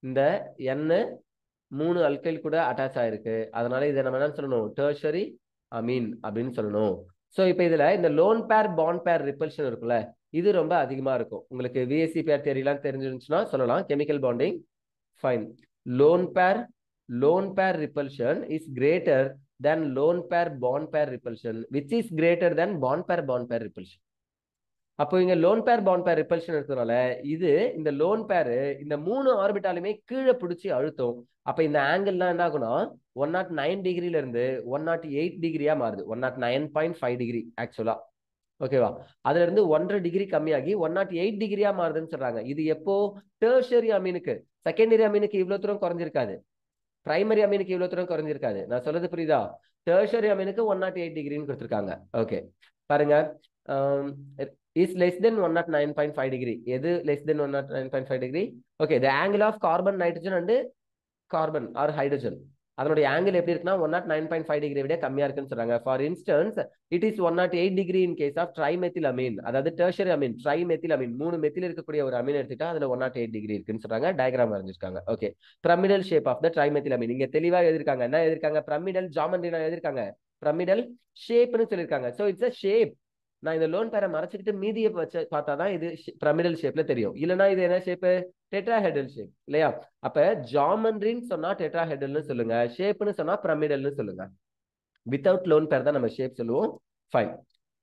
இந்த N 3 அல்கைல் கூட அட்டாச் ஆயிருக்கு, அதனால இதை நம்ம என்ன சொல்லணும், டெர்ஷரி அமீன் அப்படின்னு சொல்லணும். சோ இப்ப இதுல இந்த லோன் பேர் பாண்ட் பேர் ரிப்பல்ஷன் இருக்குல்ல, இது ரொம்ப அதிகமா இருக்கும். உங்களுக்கு VSC பேர் தியரிலாம் தெரிஞ்சிருந்துச்சுன்னா சொல்லலாம். Chemical bonding, fine. Lone pair repulsion is greater than lone pair bond pair repulsion, which is greater than bond pair repulsion. அப்போ இங்க லோன் பேர் பாண்ட் பேர் ரிப்பல்ஷன் இருக்கிறதுனால இது இந்த லோன் பேர் இந்த 3 ஆர்பிட்டாலுமே கீழே பிடிச்சி அழுத்தும். அப்ப இந்த ஆங்கிள்லாம் என்ன ஆகும்னா 109 டிகிரில இருந்து 108 டிகிரியா மாறுது. 109.5 டிகிரி ஆக்சுவலா. ஓகேவா? அதுல இருந்து 1.5 டிகிரி கம்மியாகி 108 டிகிரியா மாறுதுன்னு சொல்றாங்க. இது எப்போ டெர்ஷரி அமீனுக்கு, செகண்டரி அமீனுக்கு இவ்வளவு தூரம் குறைஞ்சிருக்காது, பிரைமரி அமீனுக்கு இவ்வளவு தூரம் குறைஞ்சிருக்காது. நான் சொல்றது புரியுதா? டெர்ஷரி அமீனுக்கு 108 டிகிரின்னு கொடுத்துருக்காங்க. ஓகே பாருங்க, is less than 109.5 degree. எது less than 109.5 degree? Okay, the angle of carbon, nitrogen and carbon or hydrogen, அதனுடைய ஆங்கிள் எப்படி இருக்குன்னா 109.5 டிகிரி விட கம்மியா இருக்குன்னு சொல்றாங்க. For instance it is 108 degree in case of trimethyl amine, அதாவது tertiary amine, trimethyl amine, 3 methyl இருக்கக்கூடிய ஒரு அமீன் எடுத்துட்டா அதுல 108 டிகிரி இருக்குன்னு சொல்றாங்க. டயக்ராம் வரைஞ்சிருக்காங்க. Okay, pyramidal shape of the trimethyl amine இங்க தெளிவா எழுதிருக்காங்க. என்ன எழுதிருக்காங்க? பிரமிடல் ஜாமெண்ட்ரி எழுதிருக்காங்க, பிரமிடல் ஷேப்னு சொல்லியிருக்காங்க. So it's a shape. நான் இந்த லோன் பேரை மறைச்சிக்கிட்டு மீதியை வச்சு பார்த்தாதான் இது பிரமிடல் ஷேப்ல தெரியும். இல்லைன்னா இது என்ன ஷேப்? டெட்ராஹெட்ரல் ஷேப் இல்லையா? அப்ப ஜாமெண்ட்ரின்னு சொன்னா டெட்ராஹெட்ரல்னு சொல்லுங்க, ஷேப்னு சொன்னா பிரமிடல்னு சொல்லுங்க. வித்தவுட் லோன் பேர் தான் நம்ம ஷேப் சொல்லுவோம். ஃபைன்.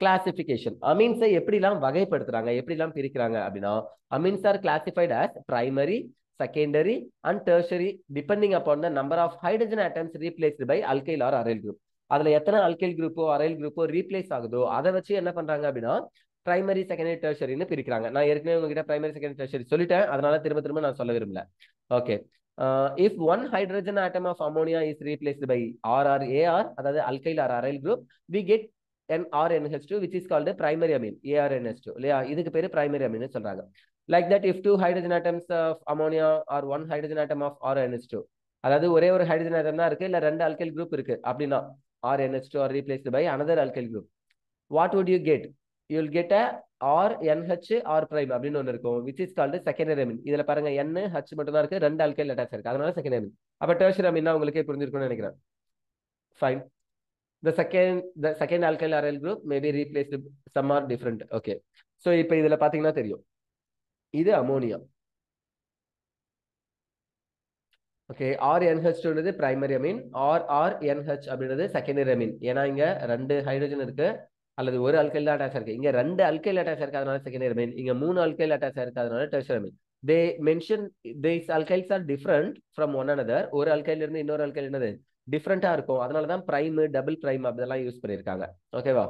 கிளாசிபிகேஷன், அமீன்ஸை எப்படிலாம் வகைப்படுத்துறாங்க, எப்படிலாம் பிரிக்கிறாங்க அப்படின்னா, amines are classified as primary, secondary and tertiary depending upon the number of hydrogen atoms replaced by alkyl or aryl group. அதுல எத்தனை அல்கைல் குரூப்போ அரைல் குரூப்போ ரீப்ளேஸ் ஆகுதோ அதை வச்சு என்ன பண்றாங்க அப்படின்னா பிரைமரி, செகண்டரி, டெர்ஷரின்னு பிரிக்கிறாங்க. நான் ஏற்கனவே உங்ககிட்ட பிரைமரி, செகண்டரி, டெர்ஷரி சொல்லிட்டேன், அதனால திரும்ப திரும்ப நான் சொல்ல விரும்பல. Okay, if one hydrogen atom of ammonia is replaced by R or AR, அதாவது alkyl or aryl group, we get an RNH2 which is called a primary amine, ARNH2 இல்லையா? இதுக்கு பேரு primary amine சொல்றாங்க. Like that, if 2 hydrogen atoms of ammonia or 1 hydrogen atom of RNH2, அதாவது ஒரே ஒரு ஹைட்ரஜன் ஆட்டம் தான் இருக்கு, இல்ல 2 alkyl group இருக்கு அப்படின்னா RNH2 are replaced by another alkyl group, what would you get? You will get a RNH R prime அப்படின்னு ஒன்று இருக்கும், which is called secondary amine. இதுல பாருங்க NH மட்டும் தான் இருக்கு, 2 alkyl attach இருக்கு, அதனால secondary amine. அப்ப tertiary amine உங்களுக்கே புரிஞ்சிருக்கும்னு நினைக்கிறேன். Fine. The second alkyl aryl group may be replaced, some are different. Okay, so இப்போ இதுல பாத்தீங்கன்னா தெரியும், இது ammonia. Okay, RNH2 primary Ameen, RNH அப்படின்றது செகண்டரி அமீன். ஏன்னா இங்க 2 ஹைட்ரஜன் இருக்கு அல்லது ஒரு அல்கைல் தான் அட்டாச் இருக்கு. இங்க 2 அல்கைல் அட்டாச் இருக்கு, அதனால செகண்டரி அமீன். இங்க 3 அல்கைல் அட்டாச் இருக்கு, அதனால tertiary amine. they mention these alkyls are different from one another. ஒரு அல்கைல் இருந்து இன்னொரு அல்கைல் என்னது டிஃப்ரெண்டா இருக்கும், அதனால தான் பிரைம், டபுள் பிரைம் அப்படிலாம் யூஸ் பண்ணிருக்காங்க. ஓகேவா?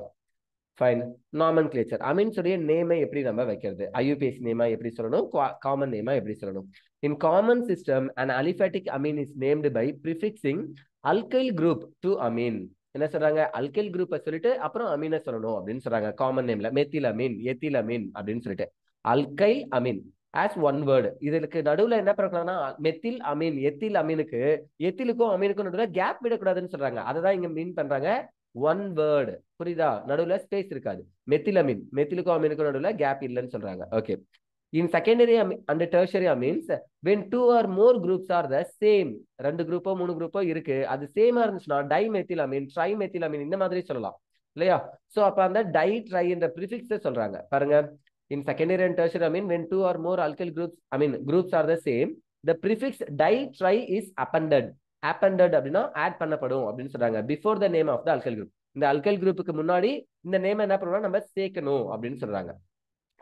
ஃபைன். நாமன்கிளேச்சர், அமீன்ஸ் உடைய நேமை எப்படி நம்ம வைக்கிறது? IUPAC நேமா எப்படி சொல்லணும், காமன் நேமா எப்படி சொல்லணும்? In common system, an aliphatic amine is named by prefixing alkyl group to amine. என்ன சொல்றாங்க? அல்கைல் குரூப்பை சொல்லிட்டு அப்புறம் அமீனை சொல்லணும் அப்படின்னு சொல்றாங்க. காமன் நேம்ல மெத்தில் அமீன், எத்தில் அமீன் அப்படின்னு சொல்லிட்டு alkyl amine as one word. இதுக்கு நடுவுல என்ன பண்ணணும்னா மெத்தில் அமீன், எத்தில் அமீனுக்கு, எத்திலுக்கும் அமீனுக்கும் நடுவுல கேப் விடக்கூடாதுன்னு சொல்றாங்க. அதை தான் இங்க மீன் பண்றாங்க, ஒன் வேர்டு. புரியுதா? நடுவுல ஸ்பேஸ் இருக்காது. மெத்தில் அமீன், மெத்திலுக்கும் அமீனுக்கும் நடுவுல கேப் இல்லைன்னு சொல்றாங்க. Okay, in secondary and tertiary amines, when 2 or more groups are the same, 2 குரூப்போ 3 குரூப்போ இருக்கு, அது சேமா இருந்துச்சுன்னா டைமெத்திலமீன், ட்ரைமெத்திலமீன் இந்த மாதிரி சொல்லலாம் இல்லையா? சோ அப்ப அந்த டை, ட்ரை என்ற ப்ரிஃபிக்ஸை சொல்றாங்க. பாருங்க, in secondary and tertiary amine, when 2 or more alkyl groups, groups are the same, the prefix di, tri is appended. appended அப்படின்னா ஆட் பண்ணப்படும் அப்படின்னு சொல்றாங்க, before the name of the alkyl group. இந்த அல்கைல் குரூப்புக்கு முன்னாடி இந்த நேம் என்ன பண்ணணும், நம்ம சேர்க்கணும் அப்படின்னு சொல்றாங்க.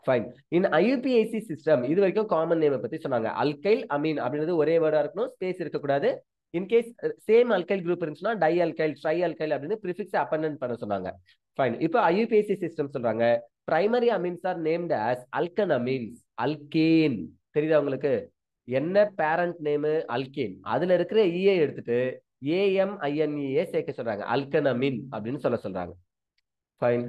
ஃபைன். இன் IUPAC சிஸ்டம் இது வரைக்கும் காமன் நேமை பத்தி சொன்னாங்க. அல்கைல் அமீன் அப்படின்றது ஒரே வேர்டா இருக்கணும், ஸ்பேஸ் இருக்கக்கூடாது. இன்கேஸ் சேம் அல்கைல் குரூப் இருந்துச்சுன்னா டை அல்கைல், ட்ரை அல்கைல் அப்படின்னு ப்ரிஃபிக்ஸ் அப்பெண்டன்ட் பண்ண சொன்னாங்க. ஃபைன். இப்போ IUPAC சிஸ்டம் சொல்றாங்க, primary amines are named as alkane amines. Alkane தெரியுதா உங்களுக்கு? என்ன பேரண்ட் நேம்? அல்கேன். அதுல இருக்கிற ஈயை எடுத்துட்டு AMINE சேர்க்க சொல்றாங்க, அல்கன் அமீன் அப்படின்னு சொல்றாங்க. Fine.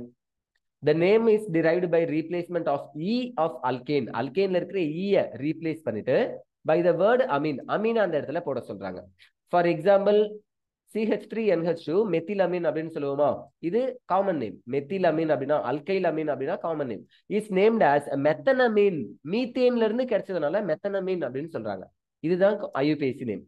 The name is derived by replacement of E of alkane. Alkaneல இருக்கிற E replace பண்ணிட்டு by the word amine. amine அந்த இடத்துல போட சொல்றாங்க. For example, CH3NH2 மெத்திலமீன் அப்படின்னு சொல்லுவோமா? இது காமன் நேம். மெத்திலமீன் அப்படின்னா, அல்கைல் அமீன் அப்படின்னா common name. Is named as மெத்தனமீன். மீத்தேன்ல இருந்து கிடைச்சதுனால மெத்தனமீன் அப்படின்னு சொல்றாங்க. இதுதான் IUPAC நேம்.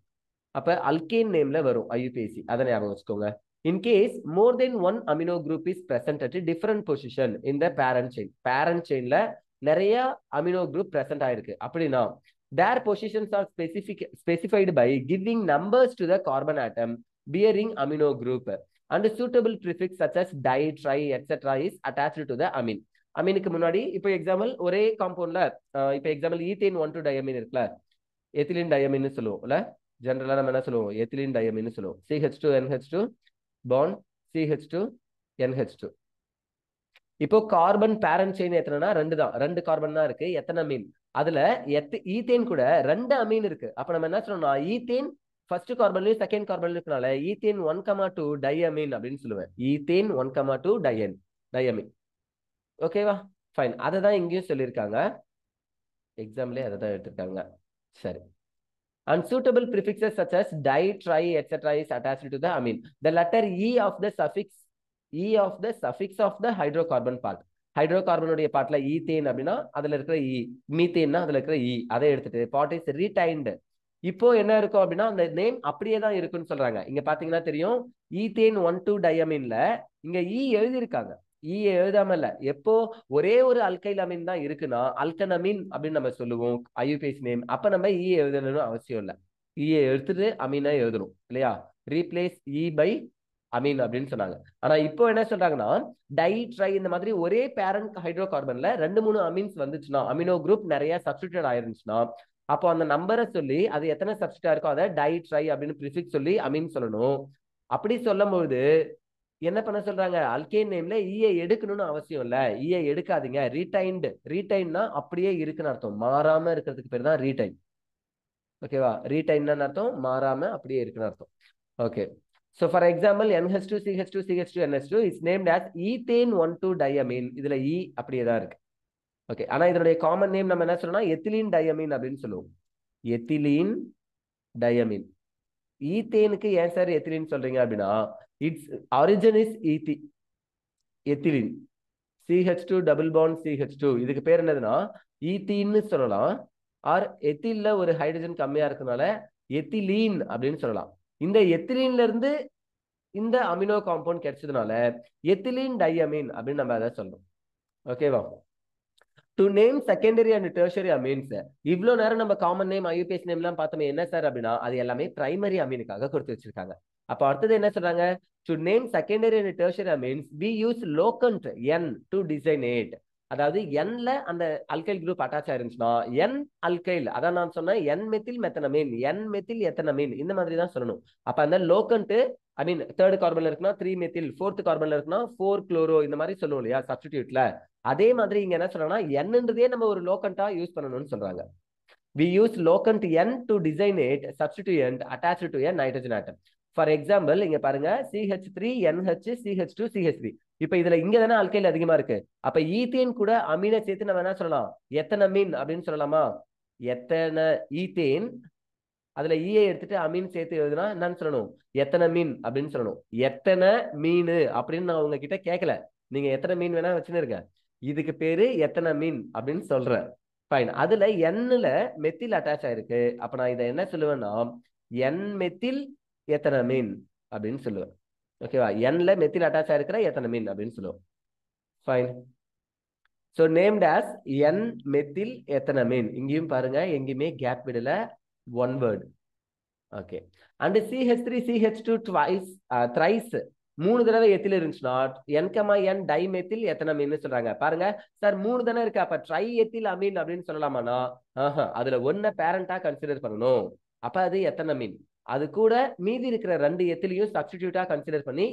அப்ப அல்கேன் நேம்ல வரும் IUPAC, அதை ஞாபகம் வச்சுக்கோங்க. In case more than one amino group is present at a different position in the parent chain. Parent chainல நிறைய amino group present ஆயிருக்கு அப்படின்னா their positions are specified by giving numbers to the carbon atom bearing amino group and suitable prefix such as di, tri, etc. is attached to the amine. அமீனுக்கு முன்னாடி இப்போ எக்ஸாம்பிள் ஒரே காம்பவுண்ட்ல இப்போ எக்ஸாம்பிள் ஈத்தேன் 1,2 டயமீன் இருக்குல்ல, எத்திலின் டயமீன் சொல்லுவோம் இல்ல, ஜெனரலா நம்ம என்ன சொல்லுவோம், எத்திலின் டயமீன் சொல்லுவோம். CH2NH2 bond CH2NH2. இப்போ கார்பன் பேரண்ட் செயின் எத்தனைனா 2 தான், 2 கார்பன் தான் இருக்கு. எத்தனை அமீன்? அதுல ஈத்தேன் கூட 2 அமீன் இருக்கு. அப்ப நம்ம என்ன சொல்லணும்னா ஈத்தேன் ஃபர்ஸ்ட் கார்பன்லயும் செகண்ட் கார்பன்ல இருக்கனால ஈத்தேன் 1,2 டையமீன் அப்படின்னு சொல்லுவேன். Ethane 1,2 diamine. ஓகேவா? ஃபைன். அதை தான் இங்கேயும் சொல்லியிருக்காங்க, எக்ஸாம்லயே அதை தான் எடுத்திருக்காங்க. சரி. Unsuitable prefixes such as di, tri, etc. is attached to the amine. The letter E of the suffix of the hydrocarbon part. ஹைட்ரோகார்பனுடைய பார்ட்ல ஈத்தேன் அப்படின்னா அதுல இருக்கிற இ, மீத்தேன்னா அதுல இருக்கிற இ, அதை எடுத்துட்டு பார்ட் இஸ் ரீடைன்டு. இப்போ என்ன இருக்கும் அப்படின்னா அந்த நேம் அப்படியே தான் இருக்குன்னு சொல்றாங்க. இங்க பாத்தீங்கன்னா தெரியும், ஈத்தேன் 1,2 டயமீன்ல இங்க இ எழுதியிருக்காங்க, இ எழுதாம இல்ல. எப்போ ஒரே ஒரு அல்கைல் அமீன் தான் இருக்குன்னா அல்கனமீன் அப்படின்னு நம்ம சொல்லுவோம் ஐயூபிஎஸ் நேம். அப்ப நம்ம இ எழுதணும்னு அவசியம் இல்லை, இ எடுத்துட்டு அமீனா எழுதணும் இல்லையா. ரீப்ளேஸ் இ பை அமீன் அப்படின்னு சொன்னாங்க. ஆனா இப்போ என்ன சொல்றாங்கன்னா டை, ட்ரை இந்த மாதிரி ஒரே பேரண்ட் ஹைட்ரோகார்பன்ல 2-3 அமீன்ஸ் வந்துச்சுன்னா, அமினோ குரூப் நிறைய சப்ஸ்டிடியூட் ஆயிருந்துச்சுன்னா, அப்போ அந்த நம்பரை சொல்லி அது எத்தனை சப்ஸ்டிடியூட் இருக்கோ அதை டை, ட்ரை அப்படின்னு ப்ரிஃபிக்ஸ் சொல்லி அமீன் சொல்லணும். அப்படி சொல்லும் போது என்ன பண்ண சொல்றாங்க, அல்கேன் நேம்ல ஈயை எடுக்கணும்னு அவசியம் இல்ல, ஈயை எடுக்காதீங்க. ரீடைன்டு, ரீடைன்னா அப்படியே இருக்குன்னு அர்த்தம், மாறாம இருக்கிறதுக்கு பேர் தான் ரீடைன். ஓகேவா? ரீடைன் அர்த்தம் மாறாம அப்படியே இருக்குன்னு அர்த்தம். Okay. So for example, NH2 CH2 CH2 NH2 is named as ethane 1,2 diamine. இதுல E அப்படியே தான் இருக்கு. ஓகே. ஆனா இதனுடைய காமன் நேம் நம்ம என்ன சொல்லணும்னா எத்திலீன் டயமீன் அப்படின்னு சொல்லுவோம். எத்திலீன் டயமீன். ஈத்தேனுக்கு ஏன் சார் எத்திலீன் சொல்றீங்க அப்படின்னா it's origin is ethylene. CH2 double bond CH2 இதுக்கு பேர் என்னதுன்னா ஈத்தீன்னு சொல்லலாம். ஆர் எத்தில்ல ஒரு ஹைட்ரஜன் கம்மியா இருக்கனால எத்திலீன் அப்படின்னு சொல்லலாம். இந்த எத்திலீன்ல இருந்து இந்த அமினோ காம்பவுண்ட் கிடைச்சதுனால எத்திலீன் டையமீன் அப்படின்னு நம்ம அதை சொல்றோம். ஓகேவா? To name secondary and tertiary amines. இவ்வளவு நேரம் நம்ம காமன் நேம் ஐயூபிஎஸ் நேம் எல்லாம் பார்த்தோமே என்ன சார் அப்படின்னா அது எல்லாமே பிரைமரி அமீனுக்காக கொடுத்து வச்சிருக்காங்க. அப்ப அடுத்தது என்ன சொல்றாங்க, to name secondary and tertiary amines we use locant N to designate. அதாவது Nல அந்த அல்கைல் குரூப் அட்டாச் ஆயிருந்துச்சுன்னா N அல்கைல், அதான் நான் சொன்னேன் N methyl methanamine, N methyl ethanamine, இந்த மாதிரி தான் சொல்லணும். அப்ப அந்த லோக்கண்ட் ஐ மீன் தேர்ட் கார்பன்ல இருக்குன்னா 3 மெத்தில், ஃபோர்த் கார்பன்ல இருக்குன்னா 4 குளோரோ, இந்த மாதிரி சொல்லுவோம் இல்லையா சப்ஸ்டிடியூட்ல. அதே மாதிரி இங்க என்ன சொல்றோம்னா Nன்றதே நம்ம ஒரு லோக்கண்டா யூஸ் பண்ணணும்னு சொல்றாங்க. We use locant N to designate substituent attached to a nitrogen atom. For example, இங்க பாருங்க CH3 NH CH2 CH3. இப்ப இதுல இங்க தானே அல்கைல் அதிகமா இருக்கு. அப்ப ஈத்தேன் கூட அமீனை சேர்த்து நம்ம என்ன சொல்லலாம், எத்தனமீன் அப்படின்னு சொல்லலாமா. எத்தனை ஈத்தேன், அதுல ஈயை எடுத்துட்டு அமீன் சேர்த்து எழுதுனா என்னன்னு சொல்லணும், எத்தனை மீன் அப்படின்னு சொல்லணும். எத்தனை மீன் அப்படின்னு நான் உங்ககிட்ட கேட்கல, நீங்க எத்தனை மீன் வேணா வச்சுன்னு இருக்க, இதுக்கு பேரு எத்தனை மீன் அப்படின்னு சொல்றேன். ஃபைன். அதுல Nல மெத்தில் அட்டாச் ஆயிருக்கு. அப்ப நான் இதை என்ன சொல்லுவேன்னா N மெத்தில் எத்தனமீன் அப்படின்னு சொல்லுவேன். ஓகேவா? Nல மெத்தில் அட்டாச் ஆயிருக்கிற எத்தனமீன் அப்படின்னு சொல்லுவோம். Fine. So named as N methyl ethanamine. இங்கேயும் பாருங்க எங்கேயுமே கேப் விடல, one word. Okay. And CH3 CH2 twice thrice, 3 தடவை எத்தில் இருந்துச்சுன்னா N, டைமெத்தில் எத்தனமீன் சொல்றாங்க. பாருங்க சார் 3 தானே இருக்கு, அப்ப ட்ரை எத்தில் அமீன் அப்படின்னு சொல்லலாமானா அதுல ஒன்ன பேரண்டா கன்சிடர் பண்ணணும். அப்ப அது எத்தனமீன். அது கூட மீதி இருக்கிற 2 எத்திலையும் சப்ஸ்டிடியூட்டா கன்சிடர் பண்ணி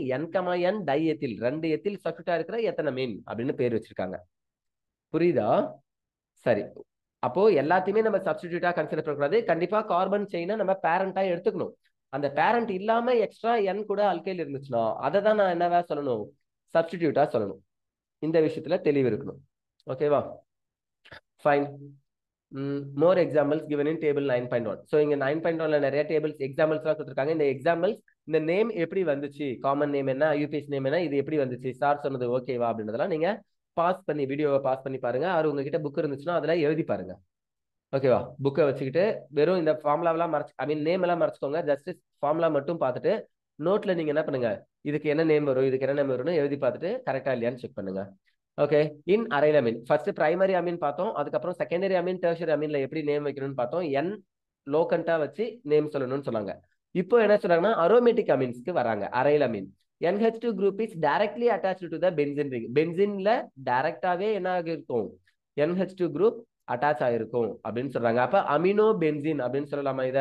N, டை எத்தில் 2 எத்தில் சப்ஸ்டிடியூட்டா இருக்கிற எத்தனமீன் அப்படின்னு பேர் வச்சிருக்காங்க. புரியுதா? சரி. அப்போ எல்லாத்தையுமே நம்ம சப்ஸ்டிடியூட்டா கன்சிடர் பண்ணக்கூடாது. கண்டிப்பா கார்பன் செயினை நம்ம பேரண்டா எடுத்துக்கணும். அந்த பேரண்ட் இல்லாம எக்ஸ்ட்ரா N கூட அல்கைல் இருந்துச்சுன்னா அதை தான் நான் என்னவா சொல்லணும், சப்ஸ்டிடியூட்டா சொல்லணும். இந்த விஷயத்துல தெளிவு இருக்கணும். ஓகேவா? Fine. More examples given in table 9.1. So இங்க 9.1ல நிறைய டேபிள்ஸ் எக்ஸாம்பிள்ஸ் எல்லாம் கொடுத்துருக்காங்க. இந்த எக்ஸாம்பிள்ஸ் இந்த நேம் எப்படி வந்துச்சு, காமன் நேம் என்ன, ஐயூபிஎஸ் நேம் என்ன, இது எப்படி வந்துச்சு, சார் சொன்னது ஓகேவா அப்படின்றதெல்லாம் நீங்க பாஸ் பண்ணி வீடியோவை பாஸ் பண்ணி பாருங்க. அவர் உங்ககிட்ட புக் இருந்துச்சுன்னா அதுல எழுதி பாருங்க. ஓகேவா? புக்கை வச்சுக்கிட்டு வெறும் இந்த ஃபார்முலாவெல்லாம் மறைச்சு, ஐ மீன் நேம் எல்லாம் மறைச்சுக்கோங்க. ஜஸ்ட் ஃபார்முலா மட்டும் பார்த்துட்டு நோட்ல நீங்க என்ன பண்ணுங்க, இதுக்கு என்ன நேம் வரும், இதுக்கு என்ன நேம் வரும்னு எழுதி பார்த்துட்டு கரெக்டா இல்லையான்னு செக் பண்ணுங்க. Okay. In aryl amine first primary amine பார்த்தோம், அதுக்கப்புறம் செகண்டரி அமீன் டெர்ஷரி அமீன்ல எப்படி நேம் வைக்கணும்னு பார்த்தோம். N லோக்கண்டா வச்சு நேம் சொல்லணும்னு சொன்னாங்க. இப்போ என்ன சொல்றாங்கன்னா அரோமேட்டிக் அமீன்ஸ்க்கு வராங்க. Aryl amine NH2 group is directly attached to the benzene ring. பென்சின்ல டைரக்டாவே என்ன ஆகிருக்கும், NH2 group அட்டாச் ஆயிருக்கும் அப்படின்னு சொல்றாங்க. அப்ப அமினோ பென்சின் அப்படின்னு சொல்லலாமா இத?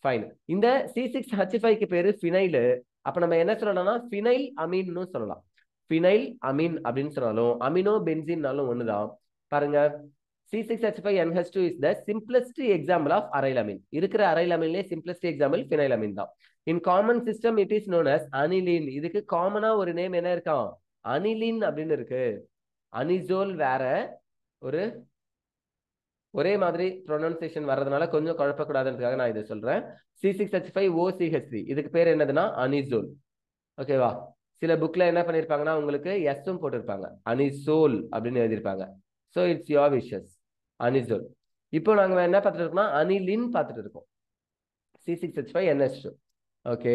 ஃபைன். இந்த C6H5க்கு பேரு ஃபினைல். அப்ப நம்ம என்ன சொல்லலாம்னா ஃபினைல் அமீன்னு சொல்லலாம். ஃபினைல் அமீன் அப்படின்னு சொன்னாலும் அமினோ பென்சின்னாலும் ஒண்ணுதான். பாருங்க, C6H5NH2 is the simplest example of aryl amine. இருக்கிற aryl aminலே simplest example phenyl amine தான். In common system it is known as aniline. இதுக்கு காமனா ஒரு நேம் என்ன இருக்கான், அனிலின் அப்படின்னு இருக்கு. அனிசோல் வேற, ஒரு ஒரே மாதிரி ப்ரொனன்சியேஷன் வர்றதுனால கொஞ்சம் குழப்பக்கூடாதுன்றதுக்காக நான் இதை சொல்றேன். C6H5OCH3 இதுக்கு பேர் என்னதுன்னா அனிசோல். ஓகேவா? சில புக்ல என்ன பண்ணிருப்பாங்கன்னா உங்களுக்கு எஸ்ஸும் போட்டிருப்பாங்க, அனிசோல் அப்படின்னு எழுதியிருப்பாங்க. So it's your wishes, anisole. இப்போ நாங்க என்ன பார்த்துட்டு இருக்கோம்னா அனிலின் பார்த்துட்டு இருக்கோம், C6H5NH2. Okay,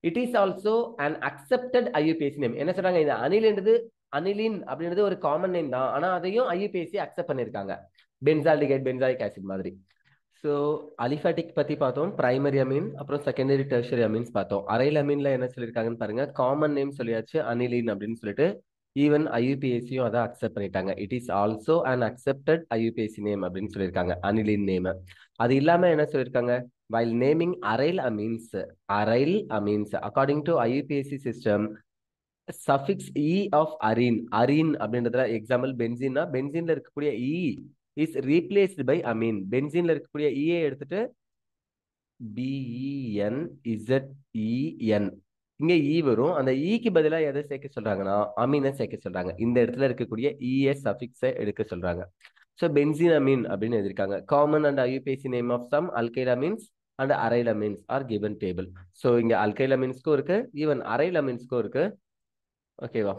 it is also an accepted IUPAC name. என்ன சொல்றாங்க, இந்த அனிலின் அப்படின்றது ஒரு காமன் நேம் தான், ஆனா அதையும் IUPAC அக்செப்ட் பண்ணிருக்காங்க, பென்சால்டிகைட், பென்சாயிக் ஆசிட் மாதிரி. ஸோ அலிஃபாட்டிக் பத்தி பார்த்தோம், பிரைமரி அமீன், அப்புறம் செகண்டரி டெர்ஷரி அமீன்ஸ் பார்த்தோம். அரைல் அமீன்ல என்ன சொல்லியிருக்காங்கன்னு பாருங்க, காமன் நேம் சொல்லியாச்சு அனிலின் அப்படின்னு சொல்லிட்டு, ஈவன் IUPACயும் அதை அக்செப்ட் பண்ணிட்டாங்க. It is also an accepted IUPAC name அப்படின்னு சொல்லியிருக்காங்க அனிலின் நேம். அது இல்லாம என்ன சொல்லியிருக்காங்க, while naming aryl amines according to IUPAC system, suffix e of arene அப்படின்றதுல எக்ஸாம்பிள் பென்சீன்னா பென்சீன்ல இருக்கக்கூடிய e is replaced by amine. பென்சீன்ல இருக்கக்கூடிய e எடுத்துட்டு BENZEN இங்க e வரும், அந்த க்கு பதிலா எதை சேர்க்க சொல்றாங்கன்னா அமீனை சேர்க்க சொல்றாங்க. இந்த இடத்துல இருக்கக்கூடிய ES சஃபிக்ஸை எடுக்க சொல்றாங்க. ஸோ பென்சீன் அமீன் அப்படின்னு எழுதியிருக்காங்க. Common and IUPAC name of some alkyl amines and aryl amines are given table. So இங்க alkyl aminesக்கும் இருக்கு, ஈவன் aryl aminesக்கும் இருக்கு. ஓகேவா?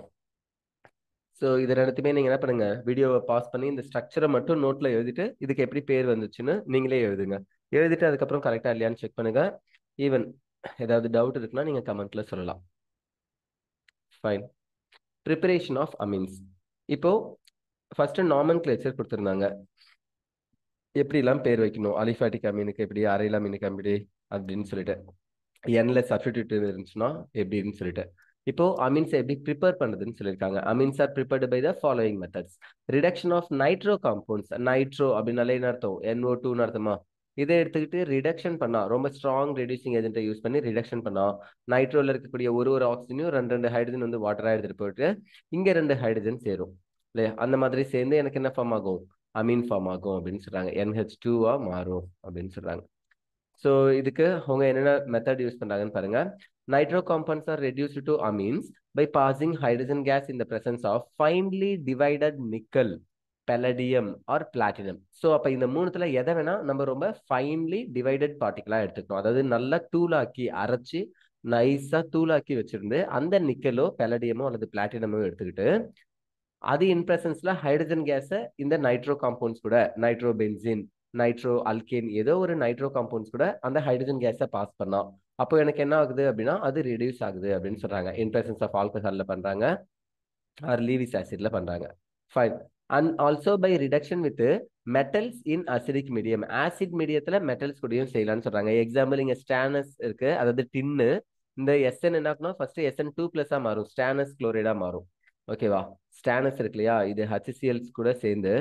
ஸோ இது ரெண்டுத்துமே நீங்க என்ன பண்ணுங்க, வீடியோவை பாஸ் பண்ணி இந்த ஸ்ட்ரக்சரை மட்டும் நோட்ல எழுதிட்டு இதுக்கு எப்படி பேர் வந்துச்சுன்னு நீங்களே எழுதுங்க. எழுதிட்டு அதுக்கப்புறம் கரெக்டா இல்லையான்னு செக் பண்ணுங்க. ஈவன் ஏதாவது டவுட் இருக்குன்னா நீங்க கமெண்ட்ல சொல்லலாம். ஃபைன். Preparation of amines. இப்போ ஃபர்ஸ்ட் நாமன்கிளேச்சர் கொடுத்துருந்தாங்க, எப்படிலாம் பேர் வைக்கணும், அலிஃபாட்டிக் அமீனுக்கு எப்படி, அரைல் அமீனுக்கு எப்படி அப்படின்னு சொல்லிட்டு, என்ல சப்ஸ்டிடியூட் இருந்துச்சுன்னா எப்படின்னு சொல்லிட்டு. இப்போ அமீன்ஸ் எப்படி ப்ரிப்பேர் பண்ணுறதுன்னு சொல்லியிருக்காங்க. Amines are prepared by the following methods. Reduction of nitro compounds. Nitro அப்படின்னாலே என்ன அர்த்தம், NO2ன்னு அர்த்தமா. இதை எடுத்துக்கிட்டு ரிடக்ஷன் பண்ணா, ரொம்ப ஸ்ட்ராங் ரெடியூசிங் ஏஜென்ட்டை யூஸ் பண்ணி ரிடக்ஷன் பண்ணா, நைட்ரோல இருக்கக்கூடிய ஒரு ஆக்சிஜனையும் ரெண்டு ஹைட்ரஜன் வந்து வாட்டரா எடுத்துட்டு போயிட்டு இங்க 2 ஹைட்ரஜன் சேரும் இல்லையா, அந்த மாதிரி சேர்ந்து எனக்கு என்ன ஃபார்ம் ஆகும், அமீன் ஃபார்ம் ஆகும் அப்படின்னு சொல்றாங்க. NH2-ஆ மாறும் அப்படின்னு சொல்றாங்க. ஸோ இதுக்கு அவங்க என்னென்ன மெத்தட் யூஸ் பண்றாங்கன்னு பாருங்க. Nitro compounds are reduced to amines by passing hydrogen gas in the presence of finely divided nickel, palladium or platinum. So அப்போ இந்த மூணுத்துல எதை வேணா நம்ம ரொம்ப ஃபைன்லி டிவைடட் பார்ட்டிகலா எடுத்துக்கணும். அதாவது நல்லா தூளாக்கி அரைச்சி நைஸா தூளாக்கி வச்சிருந்து அந்த நிக்கலோ பெலடியமோ அல்லது பிளாட்டினமோ எடுத்துக்கிட்டு அது இன் பிரசன்ஸ்ல ஹைட்ரஜன் கேஸை இந்த நைட்ரோ காம்பவுண்ட்ஸ் கூட, நைட்ரோ பென்சின், நைட்ரோ அல்கேன், ஏதோ ஒரு நைட்ரோ காம்பவுண்ட்ஸ் கூட அந்த ஹைட்ரஜன் கேஸை பாஸ் பண்ணா அப்போ எனக்கு என்ன ஆகுது அப்படின்னா அது ரெடியூஸ் ஆகுது அப்படின்னு சொல்றாங்க. இன் பிரசன்ஸ் ஆஃப் ஆல்கஹால்ல பண்றாங்க ஆர் லீவிஸ் ஆசிட்ல பண்றாங்க. Fine. And also by reduction with metals in acidic medium. Acid மீடியத்துல மெட்டல்ஸ் கூடயும் செய்யலாம்னு சொல்றாங்க. எக்ஸாம்பிள் இங்க ஸ்டானஸ் இருக்கு, அதாவது டின்னு. இந்த SN என்ன ஆகணும், ஃபர்ஸ்ட் SN2+ மாறும், ஸ்டானஸ் குளோரைடா மாறும். ஓகேவா? ஸ்டானஸ் இருக்கு இல்லையா, இது HCl கூட சேர்ந்து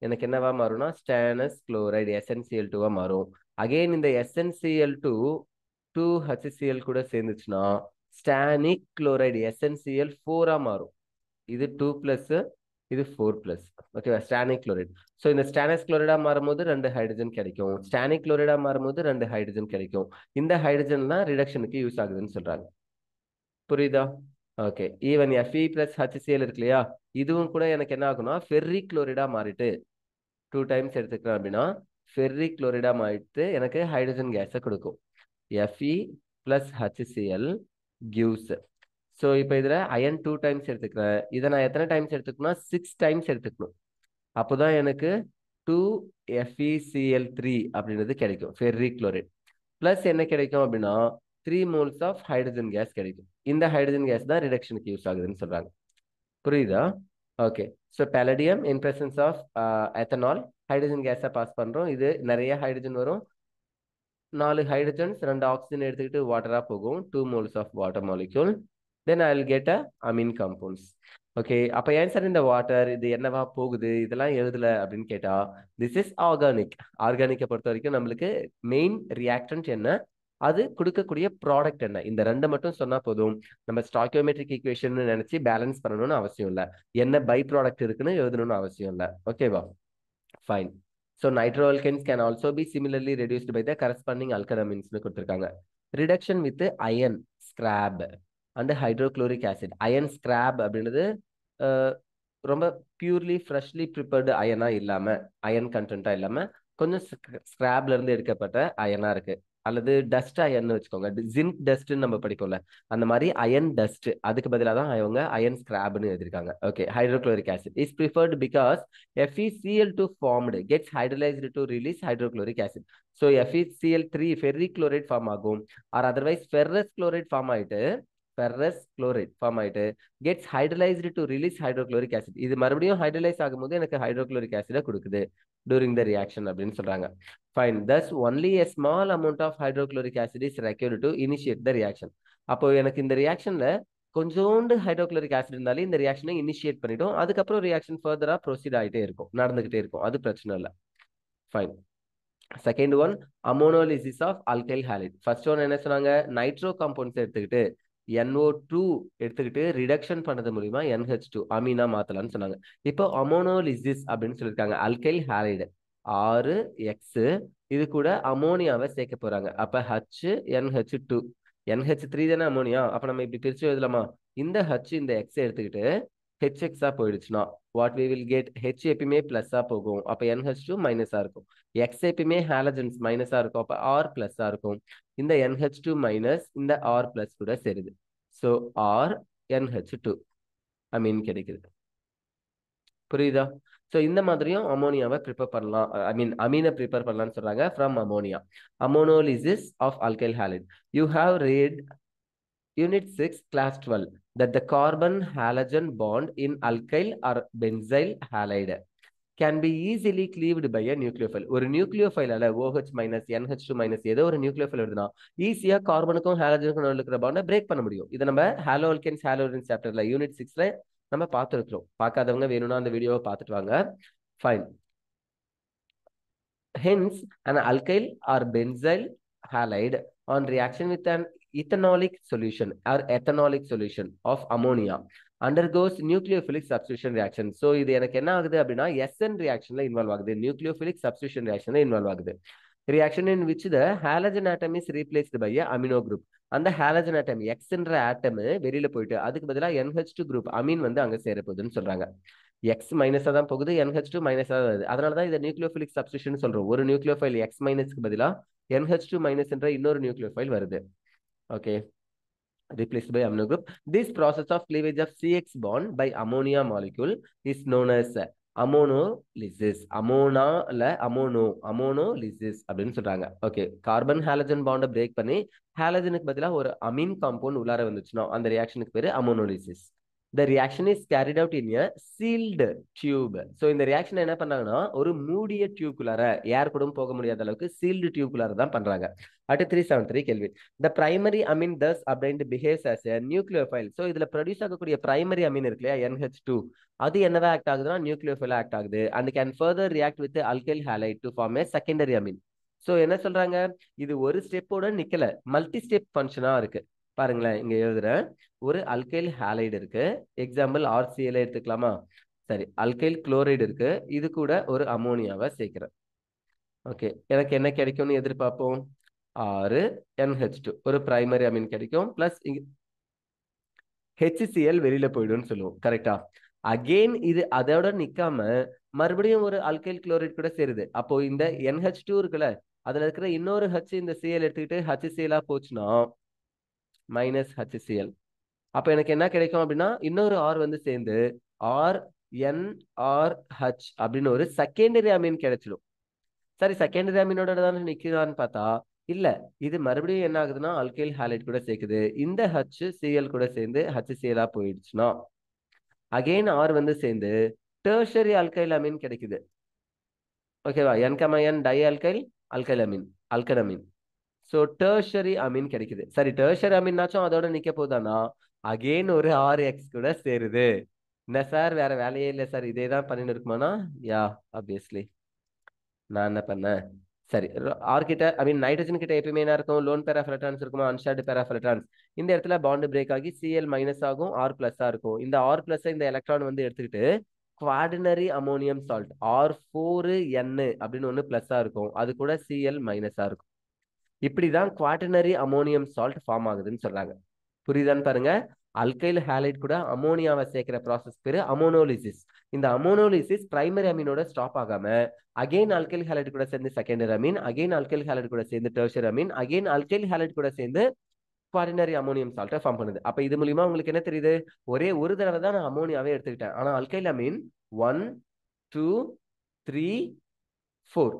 எனக்கு என்னவா மாறும்னா ஸ்டானஸ் குளோரைடு SnCl2-வா மாறும். அகைன் இந்த SnCl2 2HCl கூட சேர்ந்துச்சுன்னா ஸ்டானிக் குளோரைடு SnCl4-ஆ மாறும். இது 2+, இது 4+. ஓகேவா? Stannic chloride. ஸோ இந்த ஸ்டானஸ் குளோரைடா மாறும்போது 2 ஹைட்ரஜன் கிடைக்கும், ஸ்டானிக் குளோரைடா மாறும்போது 2 ஹைட்ரஜன் கிடைக்கும். இந்த ஹைட்ரஜன் தான் ரிடக்ஷனுக்கு யூஸ் ஆகுதுன்னு சொல்றாங்க. புரியுதா? ஓகே. ஈவன் Fe+HCl இருக்கு இல்லையா, இதுவும் கூட எனக்கு என்ன ஆகும்னா ஃபெர்ரிக் குளோரைடா மாறிட்டு 2 டைம்ஸ் எடுத்துக்கிறேன் அப்படின்னா ஃபெர்ரிக் குளோரைடா மாறிட்டு எனக்கு ஹைட்ரஜன் கேஸை கொடுக்கும். Fe+HCl gives. ஸோ இப்போ இதில் அயன் 2 டைம்ஸ் எடுத்துக்கிறேன், இதை நான் எத்தனை டைம்ஸ் எடுத்துக்கணும், 6 டைம்ஸ் எடுத்துக்கணும். அப்போதான் எனக்கு 2FeCl3 அப்படின்றது கிடைக்கும், ஃபெர்ரிக் குளோரைட். ப்ளஸ் என்ன கிடைக்கும் அப்படின்னா 3 moles ஆஃப் ஹைட்ரஜன் கேஸ் கிடைக்கும். இந்த ஹைட்ரஜன் கேஸ் தான் ரிடக்ஷனுக்கு யூஸ் ஆகுதுன்னு சொல்றாங்க. புரியுதா? Okay. So palladium in presence of ethanol hydrogen கேஸை பாஸ் பண்றோம், இது நிறைய ஹைட்ரஜன் வரும், 4 ஹைட்ரஜன்ஸ் 2 ஆக்சிஜன் எடுத்துக்கிட்டு வாட்டரா போகும், 2 moles of water molecule. then I will get a amine compounds. Okay, அப்ப ஏன் சார் இந்த வாட்டர் இது என்னவா போகுது இதெல்லாம் எழுதல அப்படின்னு கேட்டா, திஸ் இஸ் ஆர்கானிக். ஆர்கானிக்கை பொறுத்த வரைக்கும் நம்மளுக்கு மெயின் ரியாக்டன்ட் என்ன, அது கொடுக்கக்கூடிய ப்ராடக்ட் என்ன, இந்த ரெண்டு மட்டும் சொன்னா போதும். நம்ம ஸ்டாக்கியோமெட்ரிக் ஈக்குவேஷன் நினைச்சு பேலன்ஸ் பண்ணணும்னு அவசியம் இல்லை, என்ன பை ப்ராடக்ட் இருக்குன்னு எழுதணும்னு அவசியம் இல்லை. ஓகேவா, fine. So nitroalkanes can also be similarly reduced by the corresponding அல்கனமின்ஸ்னு கொடுத்துருக்காங்க. Reduction with iron scrap and hydrochloric acid. Iron scrap அப்படின்றது ரொம்ப பியூர்லி ஃப்ரெஷ்லி ப்ரிப்பேர்டு அயனா இல்லாம, அயன் கண்டென்ட்டா இல்லாம கொஞ்சம் ஸ்கிராப்ல இருந்து எடுக்கப்பட்ட அயனா இருக்கு, அல்லது டஸ்ட் அயன்னு வச்சுக்கோங்க. ஜிங்க் டஸ்ட்னு நம்ம படிப்போம்ல, அந்த மாதிரி அயன் டஸ்ட், அதுக்கு பதிலாக தான் அவங்க அயன் ஸ்கிராப்னு எழுதிருக்காங்க. Okay, hydrochloric acid is preferred because FeCl2 formed gets hydrolyzed to release hydrochloric acid. So FeCl3 ferric chloride form ஆகும், or otherwise ferrous chloride form ஆயிட்டு gets hydrolysed to release hydrochloric acid. இது மறுபடியும் ஹைட்ரலைஸ் ஆகும்போது எனக்கு ஹைட்ரோக்ளோரிக் ஆசிட கொடுக்குது டூரிங் த ரியாக்ஷன் அப்படின்னு சொல்றாங்க. Fine, thus only a small amount of hydrochloric acid is required to initiate the reaction. அப்போ எனக்கு இந்த ரியாக்ஷன்ல கொஞ்சோண்டு ஹைட்ரோக்ளோரிக் ஆசிட் இருந்தாலே இந்த ரியாக்ஷனை இனிஷியேட் பண்ணிடும், அதுக்கப்புறம் ரியாக்ஷன் ஃபர்தரா ப்ரொசீட் ஆகிட்டே இருக்கும், நடந்துகிட்டே இருக்கும், அது பிரச்சனை இல்லை. Fine. Second one, ammonolysis of alkyl halide. First one என்ன சொன்னாங்க, நைட்ரோ காம்பவுண்ட்ஸ் எடுத்துக்கிட்டு NO2 எடுத்துக்கிட்டு ரிடக்ஷன் பண்ணது மூலியமா NH2 அமீனா மாத்தலாம்னு சொன்னாங்க. இப்போ அமோனோலிசிஸ் அப்படின்னு சொல்லியிருக்காங்க. அல்கைல் ஹாலைடு 6X இது கூட அமோனியாவை சேர்க்க போறாங்க. அப்ப NH2 NH3 தானே அமோனியா, அப்ப நம்ம இப்படி பிரிச்சு எழுதலாமா, இந்த H இந்த X எடுத்துக்கிட்டு HX போயிடுச்சுன்னா what we will get, H எப்பயுமே பிளஸ்ஸா போகும், அப்ப NH2 மைனஸா இருக்கும். X எப்பயுமே ஹாலஜன்ஸ் மைனஸா இருக்கும், அப்ப R பிளஸ்ஸா இருக்கும். இந்த NH2 மைனஸ் இந்த R பிளஸ் கூட சேருது, ஸோ R NH2 அமீன் கிடைக்குது. புரியுதா? ஸோ இந்த மாதிரியும் அமோனியாவை ப்ரிப்பேர் பண்ணலாம், அமீனை ப்ரிப்பேர் பண்ணலாம்னு சொல்றாங்க from ammonia. Ammonolysis of alkyl halide. You have read Unit 6, Class 12, that the carbon-halogen bond in alkyl or benzyl halide can be easily cleaved by a nucleophile. ஒரு நியூக்ளியோஃபைலால OH மைனஸ் NH2 மைனஸ் ஏதோ ஒரு நியூக்ளியோஃபைல் வருதுன்னா ஈஸியா கார்பனுக்கும் ஹாலஜனுக்கும் இருக்கிற பாண்டை பிரேக் பண்ண முடியும். இதை நம்ம ஹாலோ அல்கேன்ஸ் ஹாலோஜன்ஸ் சாப்டர்ல யூனிட் 6ல நம்ம பார்த்துருக்கிறோம். பார்க்காதவங்க வேணும்னா அந்த வீடியோவை பார்த்துட்டு வாங்க. Fine. Hence, an alkyl or benzyl halide on reaction with an ethanolic solution or ethanolic solution of ammonia undergoes nucleophilic substitution reaction. So இது எனக்கு என்ன ஆகுது அப்படின்னா SN reactionல இன்வால்வ் ஆகுது, nucleophilic substitution reactionல இன்வால்வ் ஆகுது. Reaction in which the halogen atom is replaced by a amino group. அந்த halogen atom X என்ற ஆட்டம் வெளியில போயிட்டு அதுக்கு பதிலா NH2 group அமீன் வந்து அங்க சேர போகுதுன்னு சொல்றாங்க. X மைனஸா தான் போகுது, NH2 மைனஸா தான் வருது. அதனாலதான் இதை நியூக்ளியோஃபிலிக் சப்ஸ்டிஷன் சொல்றோம். ஒரு நியூக்ளியோஃபைல் X மைனஸ்க்கு பதிலா NH2 மைனஸ் என்ற இன்னொரு நியூக்ளியோஃபைல் வருது. Okay, replaced by amino group. This process of cleavage of CX bond by ammonia molecule is known as அமோனோலிசிஸ். அமோனோலிசிஸ் அப்படின்னு சொல்றாங்க. ஓகே, கார்பன் ஹாலஜன் பாண்டை பிரேக் பண்ணி ஹாலஜனுக்கு பதிலாக ஒரு அமீன் காம்பவுண்ட் உள்ளார வந்துச்சுன்னா அந்த ரியாக்ஷனுக்கு பேரு அமோனோலிசிஸ். The reaction is carried out in a sealed tube. So இந்த reaction என்ன பண்றாங்கன்னா ஒரு மூடிய டியூப்குள்ளார, ஏர் கூட போக முடியாத அளவுக்கு sealed டியூப்குள்ளார தான் பண்றாங்க. At 373 Kelvin. The primary amine thus obtained behaves as a nucleophile. So இதுல ப்ரொடியூஸ் ஆகக்கூடிய பிரைமரி அமீன் இருக்கு இல்லையா, NH2, அது என்னவா ஆக்ட் ஆகுதுன்னா நியூக்ளியோஃபைலா ஆக்ட் ஆகுது and can further react with the alkyl halide to form a secondary amine. So என்ன சொல்றாங்க, இது ஒரு ஸ்டெப்போட நிக்கல, மல்டி ஸ்டெப் ஃபங்க்ஷனா இருக்கு. பாருங்களேன், இங்க எழுதுறேன். ஒரு அல்கைல் ஹாலைடு இருக்கு, எக்ஸாம்பிள் RCl எடுத்துக்கலாமா? சரி, அல்கைல் குளோரைடு இருக்கு, இது கூட ஒரு அமோனியாவை சேர்க்கிறேன். ஓகே, எனக்கு என்ன கிடைக்கும்னு எதிர்பார்ப்போம், 6NH2 ஒரு பிரைமரி அமீன் கிடைக்கும், பிளஸ் HCl வெளியில போயிடும்னு சொல்லுவோம். கரெக்டா? அகெயின் இது அதோட நிக்காம மறுபடியும் ஒரு அல்கைல் குளோரைட் கூட சேருது. அப்போ இந்த NH2 இருக்குல்ல, அதுல இருக்கிற இன்னொரு H இந்த Cl எடுத்துக்கிட்டு HCl போச்சுன்னா மைனஸ் HCl. அப்ப எனக்கு என்ன கிடைக்கும் அப்படின்னா இன்னொரு R வந்து சேர்ந்து RNRH அப்படின்னு ஒரு செகண்டரி அமீன் கிடைச்சிடும். சரி, செகண்டரி அமீனோட தானே நிக்கிறான்னு பார்த்தா இல்ல, இது மறுபடியும் என்ன ஆகுதுன்னா அல்கைல் ஹாலைட் கூட சேர்க்குது. இந்த HCl கூட சேர்ந்து HCl போயிடுச்சுன்னா அகெயின் R வந்து சேர்ந்து டெர்ஷரி அல்கைல் அமீன் கிடைக்குது. ஓகேவா? N, di alkyl alkyl amine. So tertiary amine கிடைக்குது. சரி, டெர்ஷரி அமீன்னாச்சும் அதோட நிக்க போதானா? அகெயின் ஒரு 6x கூட சேருது. என்ன சார் வேற வேலையே இல்லை சார், இதே தான் பண்ணிட்டு இருக்குமானா? யா, ஆப்வியஸ்லி. நான் என்ன பண்ணேன்? சரி, ஆர் கிட்ட ஐ மீன் நைட்ரஜன் கிட்ட எப்பயுமே என்ன இருக்கும்? லோன் பேர் ஆஃப் எலக்ட்ரான்ஸ் இருக்குமா, அன்ஷேர்டு பேர் ஆஃப் எலக்ட்ரான்ஸ். இந்த இடத்துல பாண்ட் பிரேக் ஆகி Cl மைனஸ் ஆகும், ஆர் பிளஸ்ஸா இருக்கும். இந்த ஆர் பிளஸ் இந்த எலக்ட்ரான் வந்து எடுத்துக்கிட்டு குவாடினரி அமோனியம் சால்ட் R4N அப்படின்னு ஒன்று பிளஸ்ஸா இருக்கும், அது கூட Cl மைனஸா இருக்கும். இப்படிதான் குவாடினரி அமோனியம் சால்ட் ஃபார்ம் ஆகுதுன்னு சொல்றாங்க. புரியுதான்னு பாருங்க. அல்கைல் ஹேலைட் கூட அமோனியாவை சேர்க்கிற ப்ராசஸ் பேரு அமோனோலிசிஸ். இந்த அமோனோலிசிஸ் பிரைமரி அமீனோட ஸ்டாப் ஆகாம அகைன் அல்கைல் ஹேலைட் கூட சேர்ந்து secondary amine, again alkyl halide கூட சேர்ந்து tertiary amine, again alkyl halide கூட சேர்ந்து குவாடினரி அமோனியம் சால்ட்டை ஃபார்ம் பண்ணுது. அப்ப இது மூலியமா உங்களுக்கு என்ன தெரியுது? ஒரே ஒரு தடவை தான் நான் அமோனியாவே எடுத்துக்கிட்டேன், ஆனா அல்கைல் அமீன் 1 2 3 4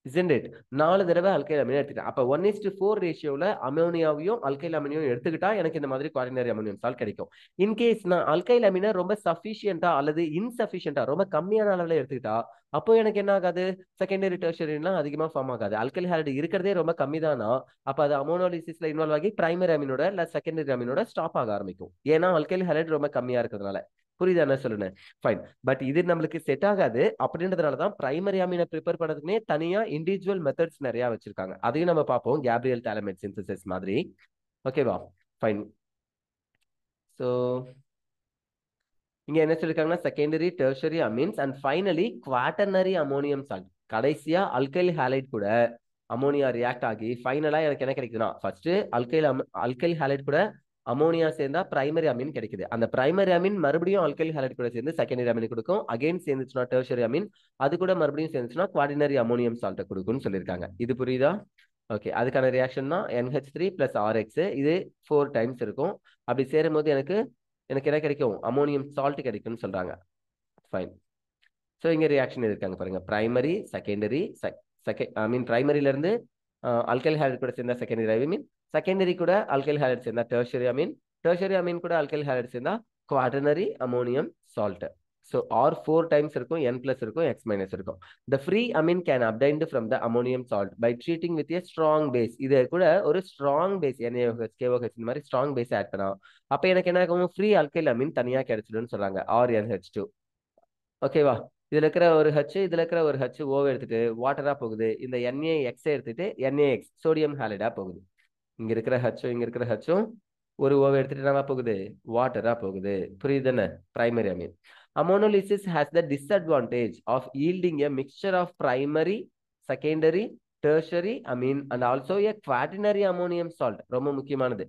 isn't it? 4 தடவை அல்கைல் அமீன் எடுத்துக்கிட்டேன். அப்ப 1:4 ரேஷியோல அமோனியாவையும் அல்கைல் அமீனையும் எடுத்துக்கிட்டா எனக்கு இந்த மாதிரி குவாடினரி அமோனியம் சால்ட் கிடைக்கும். இன்கேஸ் நான் அல்கைல் அமீனை ரொம்ப சஃபிஷியன்டா அல்லது இன்சஃபிஷியன்டா ரொம்ப கம்மியான அளவுல எடுத்துக்கிட்டா அப்போ எனக்கு என்ன ஆகாது? செகண்டரி டெர்ஷரிலாம் அதிகமா ஃபார்ம் ஆகாது. அல்கைல் ஹேலைட் இருக்கிறதே ரொம்ப கம்மி தானா, அப்ப அது அமோனோலிசிஸ்ல இன்வால்வ் ஆகி பிரைமரி அமீனோட இல்ல செகண்டரி அமீனோட ஸ்டாப் ஆக ஆரம்பிக்கும். ஏன்னா அல்கைல் ஹேலைட் ரொம்ப கம்மியா இருக்கிறதுனால. புரியுதா என்ன சொல்லுங்க? ஃபைன். பட் இது நம்மளுக்கு செட் ஆகாது. அப்படின்றதுனால தான் பிரைமரி அமீனை ப்ரிப்பேர் பண்ணுறதுக்குனே தனியா இண்டிவிஜுவல் மெத்தட்ஸ் நிறைய வச்சிருக்காங்க. அதையும் நம்ம பார்ப்போம், கேப்ரியல் தாலமேட் சிந்தசிஸ் மாதிரி. ஓகேவா? ஃபைன். ஸோ இங்க என்ன சொல்லிருக்காங்கன்னா secondary tertiary amines and finally quaternary ammonium salt. கடைசியா அல்கைல் ஹேலைட் கூட அமோனியா ரியாக்ட் ஆகி ஃபைனலா எனக்கு என்ன கிடைக்குதுன்னா, ஃபர்ஸ்ட் அல்கைல் ஹேலைட் கூட அமோனியா சேர்ந்தா பிரைமரி அமீன் கிடைக்குது. அந்த பிரைமரி அமீன் மறுபடியும் அல்கைல் ஹேலைட் கூட சேர்ந்து செகண்டரி அமீன் கொடுக்கும். அகைன் சேர்ந்துச்சுன்னா டெர்ஷரி அமீன், அது கூட மறுபடியும் சேர்ந்துச்சுன்னா குவாடினரி அமோனியம் சால்ட்டை கொடுக்கும்னு சொல்லியிருக்காங்க. இது புரியுதா? ஓகே, அதுக்கான ரியாக்ஷன் தான் NH3 + RX. இது 4 டைம்ஸ் இருக்கும். அப்படி சேரும் போது எனக்கு என்ன கிடைக்கும்? அமோனியம் சால்ட் கிடைக்கும்னு சொல்றாங்க. ஃபைன். ஸோ இங்க ரியாக்ஷன் இருக்காங்க பாருங்க, பிரைமரி செகண்டரி ஐ மீன் பிரைமரியில இருந்து அல்கைல் ஹேலைட் கூட சேர்ந்தா செகண்டரி அமீன், செகண்டரி கூட அல்கைல் ஹேலைட் சேர்ந்தா டெர்ஷரி அமீன், டெர்ஷரி அமீன் கூட அல்கைல் ஹேலைட் சேர்ந்தா quaternary ammonium salt. So R4 times இருக்கும், N+ இருக்கும், X- இருக்கும். The free amine can obtained from the ammonium salt by treating with a strong base. இது கூட ஒரு strong base NaOH KOH இந்த மாதிரி strong base ஆட் பண்ணா அப்ப எனக்கு என்ன ஆகும்? ஃப்ரீ அல்கைல் அமீன் தனியா கிடைச்சிடும்னு சொல்றாங்க, RNH2. ஓகேவா? இதுல இருக்கிற ஒரு H, இதுல இருக்கிற ஒரு H O எடுத்துட்டு வாட்டரா போகுது. இந்த NaX எடுத்துட்டு NaX சோடியம் ஹாலைடா போகுது. இங்க இருக்கிற H இங்க இருக்கிற H ஒரு O எடுத்துட்டு என்ன போகுது? வாட்டரா போகுது. புரியுதுன்னு? Primary amine. Ammonolysis has the disadvantage of yielding a mixture of primary, secondary, tertiary amine and also a quaternary ammonium salt. ரொம்ப முக்கியமானது.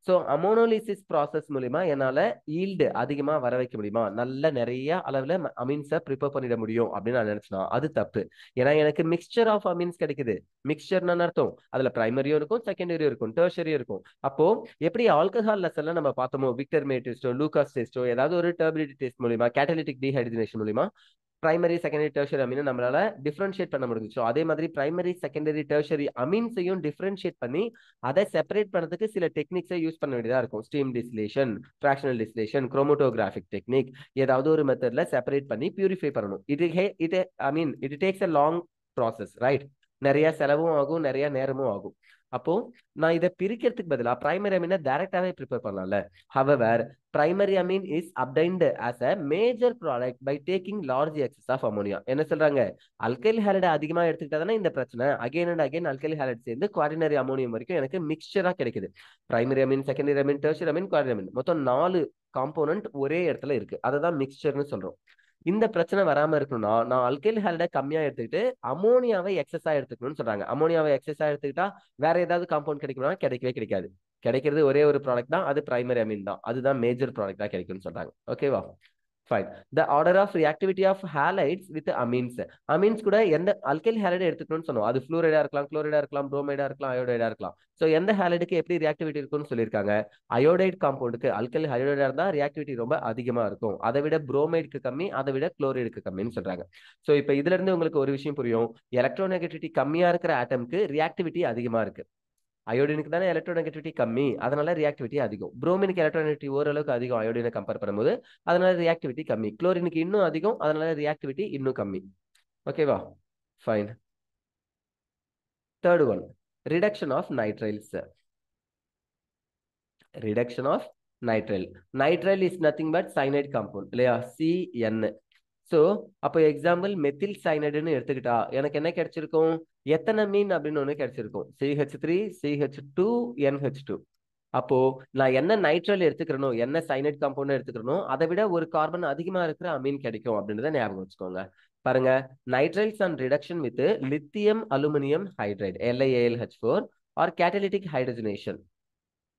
ஸோ அமோனோலிசிஸ் ப்ராசஸ் மூலிமா என்னால் ஈல்டு அதிகமாக வர வைக்க முடியுமா, நல்ல நிறைய அளவில் அமீன்ஸை ப்ரிப்பேர் பண்ணிட முடியும் அப்படின்னு நான் நினச்சினா அது தப்பு. ஏன்னா எனக்கு மிக்சர் ஆஃப் அமீன்ஸ் கிடைக்குது. மிக்சர்னு அர்த்தம் அதில் பிரைமரியும் இருக்கும், செகண்டரியும் இருக்கும், டெர்ஷரியும் இருக்கும். அப்போ எப்படி ஆல்கஹால் லெசன்ல நம்ம பார்த்தோமோ, விக்டர் மே டெஸ்டோ லூகாஸ் டெஸ்டோ ஏதாவது ஒரு டர்பிலிட்டி டெஸ்ட் மூலிமா கேட்டலிட்டிக் டீஹைட்ரேஷன் மூலிமா பிரைமரி செகண்டரி டெர்ஷரி அமீனை நம்மளால டிஃபரன்ஷியேட் பண்ண முடிஞ்சிச்சோ, அதே மாதிரி பிரைமரி செகண்டரி டெர்ஷரி அமீன்ஸையும் டிஃபரன்ஷியேட் பண்ணி அதை செப்பரேட் பண்ணதுக்கு சில டெக்னிக்ஸை யூஸ் பண்ண வேண்டியதா இருக்கும். Steam distillation, fractional distillation, chromatographic technique, ஏதாவது ஒரு மெத்தட்ல செப்பரேட் பண்ணி பியூரிஃபை பண்ணணும். It takes a long process, right? நிறைய செலவும் ஆகும், நிறைய நேரமும் ஆகும். அப்போ நான் இதை பிரிக்கிறதுக்கு பதிலாக பிரைமரி அமீனை டைரக்டாவே ப்ரிப்பேர் பண்ணலாம்ல. However primary amine is obtained as a major product by taking large excess of ammonia. என்ன சொல்றாங்க? அல்கைல் ஹேலைட் அதிகமா எடுத்துக்கிட்டா இந்த பிரச்சனை. Again and again alkyl halide சேர்ந்து குவாடினரி அமோனியம் வரைக்கும் எனக்கு மிக்சரா கிடைக்குது. Primary amine, secondary amine, tertiary amine, quaternary amine, மொத்தம் 4 காம்போனன்ட் ஒரே இடத்துல இருக்கு. அதை தான் மிக்சர்னு சொல்றோம். இந்த பிரச்சனை வராம இருக்கணும்னா நான் அல்கைல் ஹேலைடை கம்மியா எடுத்துக்கிட்டு அமோனியாவை எக்ஸஸா எடுத்துக்கணும்னு சொல்றாங்க. அமோனியாவை எக்ஸஸா எடுத்துக்கிட்டா வேற ஏதாவது காம்பவுண்ட் கிடைக்குமா? கிடைக்கவே கிடைக்காது. கிடைக்கிறது ஒரே ஒரு ப்ராடக்ட் தான், அது பிரைமரி அமீன் தான். அதுதான் மேஜர் ப்ராடக்டா கிடைக்கும்னு சொல்றாங்க. ஓகேவா? Fine. The order of reactivity of halides with amines. amines கூட எந்த அல்கைல் ஹாலைடை எடுத்துக்கணும்னு சொன்னோம். அது ஃப்ளூரைடா இருக்கலாம், குளோரைடா இருக்கலாம், புரோமைடா இருக்கலாம், அயோடைடா இருக்கலாம். ஸோ எந்த ஹாலைடுக்கு எப்படி ரியாக்டிவிட்டி இருக்கும்னு சொல்லியிருக்காங்க. அயோடைட் காம்பவுண்டுக்கு அல்கைல் அயோடைடா இருந்தால் ரியாக்டிவிட்டி ரொம்ப அதிகமா இருக்கும். அதை விட புரோமைடுக்கு கம்மி, அதை விட குளோரைடுக்கு கம்மின்னு சொல்றாங்க. ஸோ இப்போ இதுல இருந்து உங்களுக்கு ஒரு விஷயம் புரியும். எலக்ட்ரோநெகட்டிவிட்டி கம்மியா இருக்கிற ஆட்டம்க்கு ரியாக்டிவிட்டி அதிகமா இருக்கு. அயோடினுக்கு தானே எலக்ட்ரோநெகட்டிவிட்டி கம்மி, அதனால ரியாக்டிவிட்டி அதிகம். புரோமினுக்கு எலக்ட்ரோநெகட்டிவிட்டி ஓரளவுக்கு அதிகம் அயோடினை கம்பேர் பண்ணும்போது, அதனால ரியாக்டிவிட்டி கம்மி. குளோரினுக்கு இன்னும் அதிகம், அதனால ரியாக்டிவிட்டி இன்னும் கம்மி. ஓகேவா? Fine. Third one, reduction of nitriles. Reduction of nitrile. Nitrile is nothing but cyanide compound இல்லையா, CN. ஸோ அப்போ எக்ஸாம்பிள் மெத்தில் சைனைடுன்னு எடுத்துக்கிட்டா எனக்கு என்ன கிடைச்சிருக்கும், எத்தனமீன் அப்படின்னு ஒன்று கிடைச்சிருக்கும், CH3 CH2 NH2. அப்போ நான் என்ன நைட்ரல் எடுத்துக்கிறனோ, என்ன சைனைட் காம்பவுண்ட் எடுத்துக்கிறனோ, அதை விட ஒரு கார்பன் அதிகமா இருக்கிற அமீன் கிடைக்கும் அப்படின்றத ஞாபகம் வச்சுக்கோங்க. பாருங்க, nitriles and reduction with lithium aluminium hydride LiAlH4 or catalytic hydrogenation.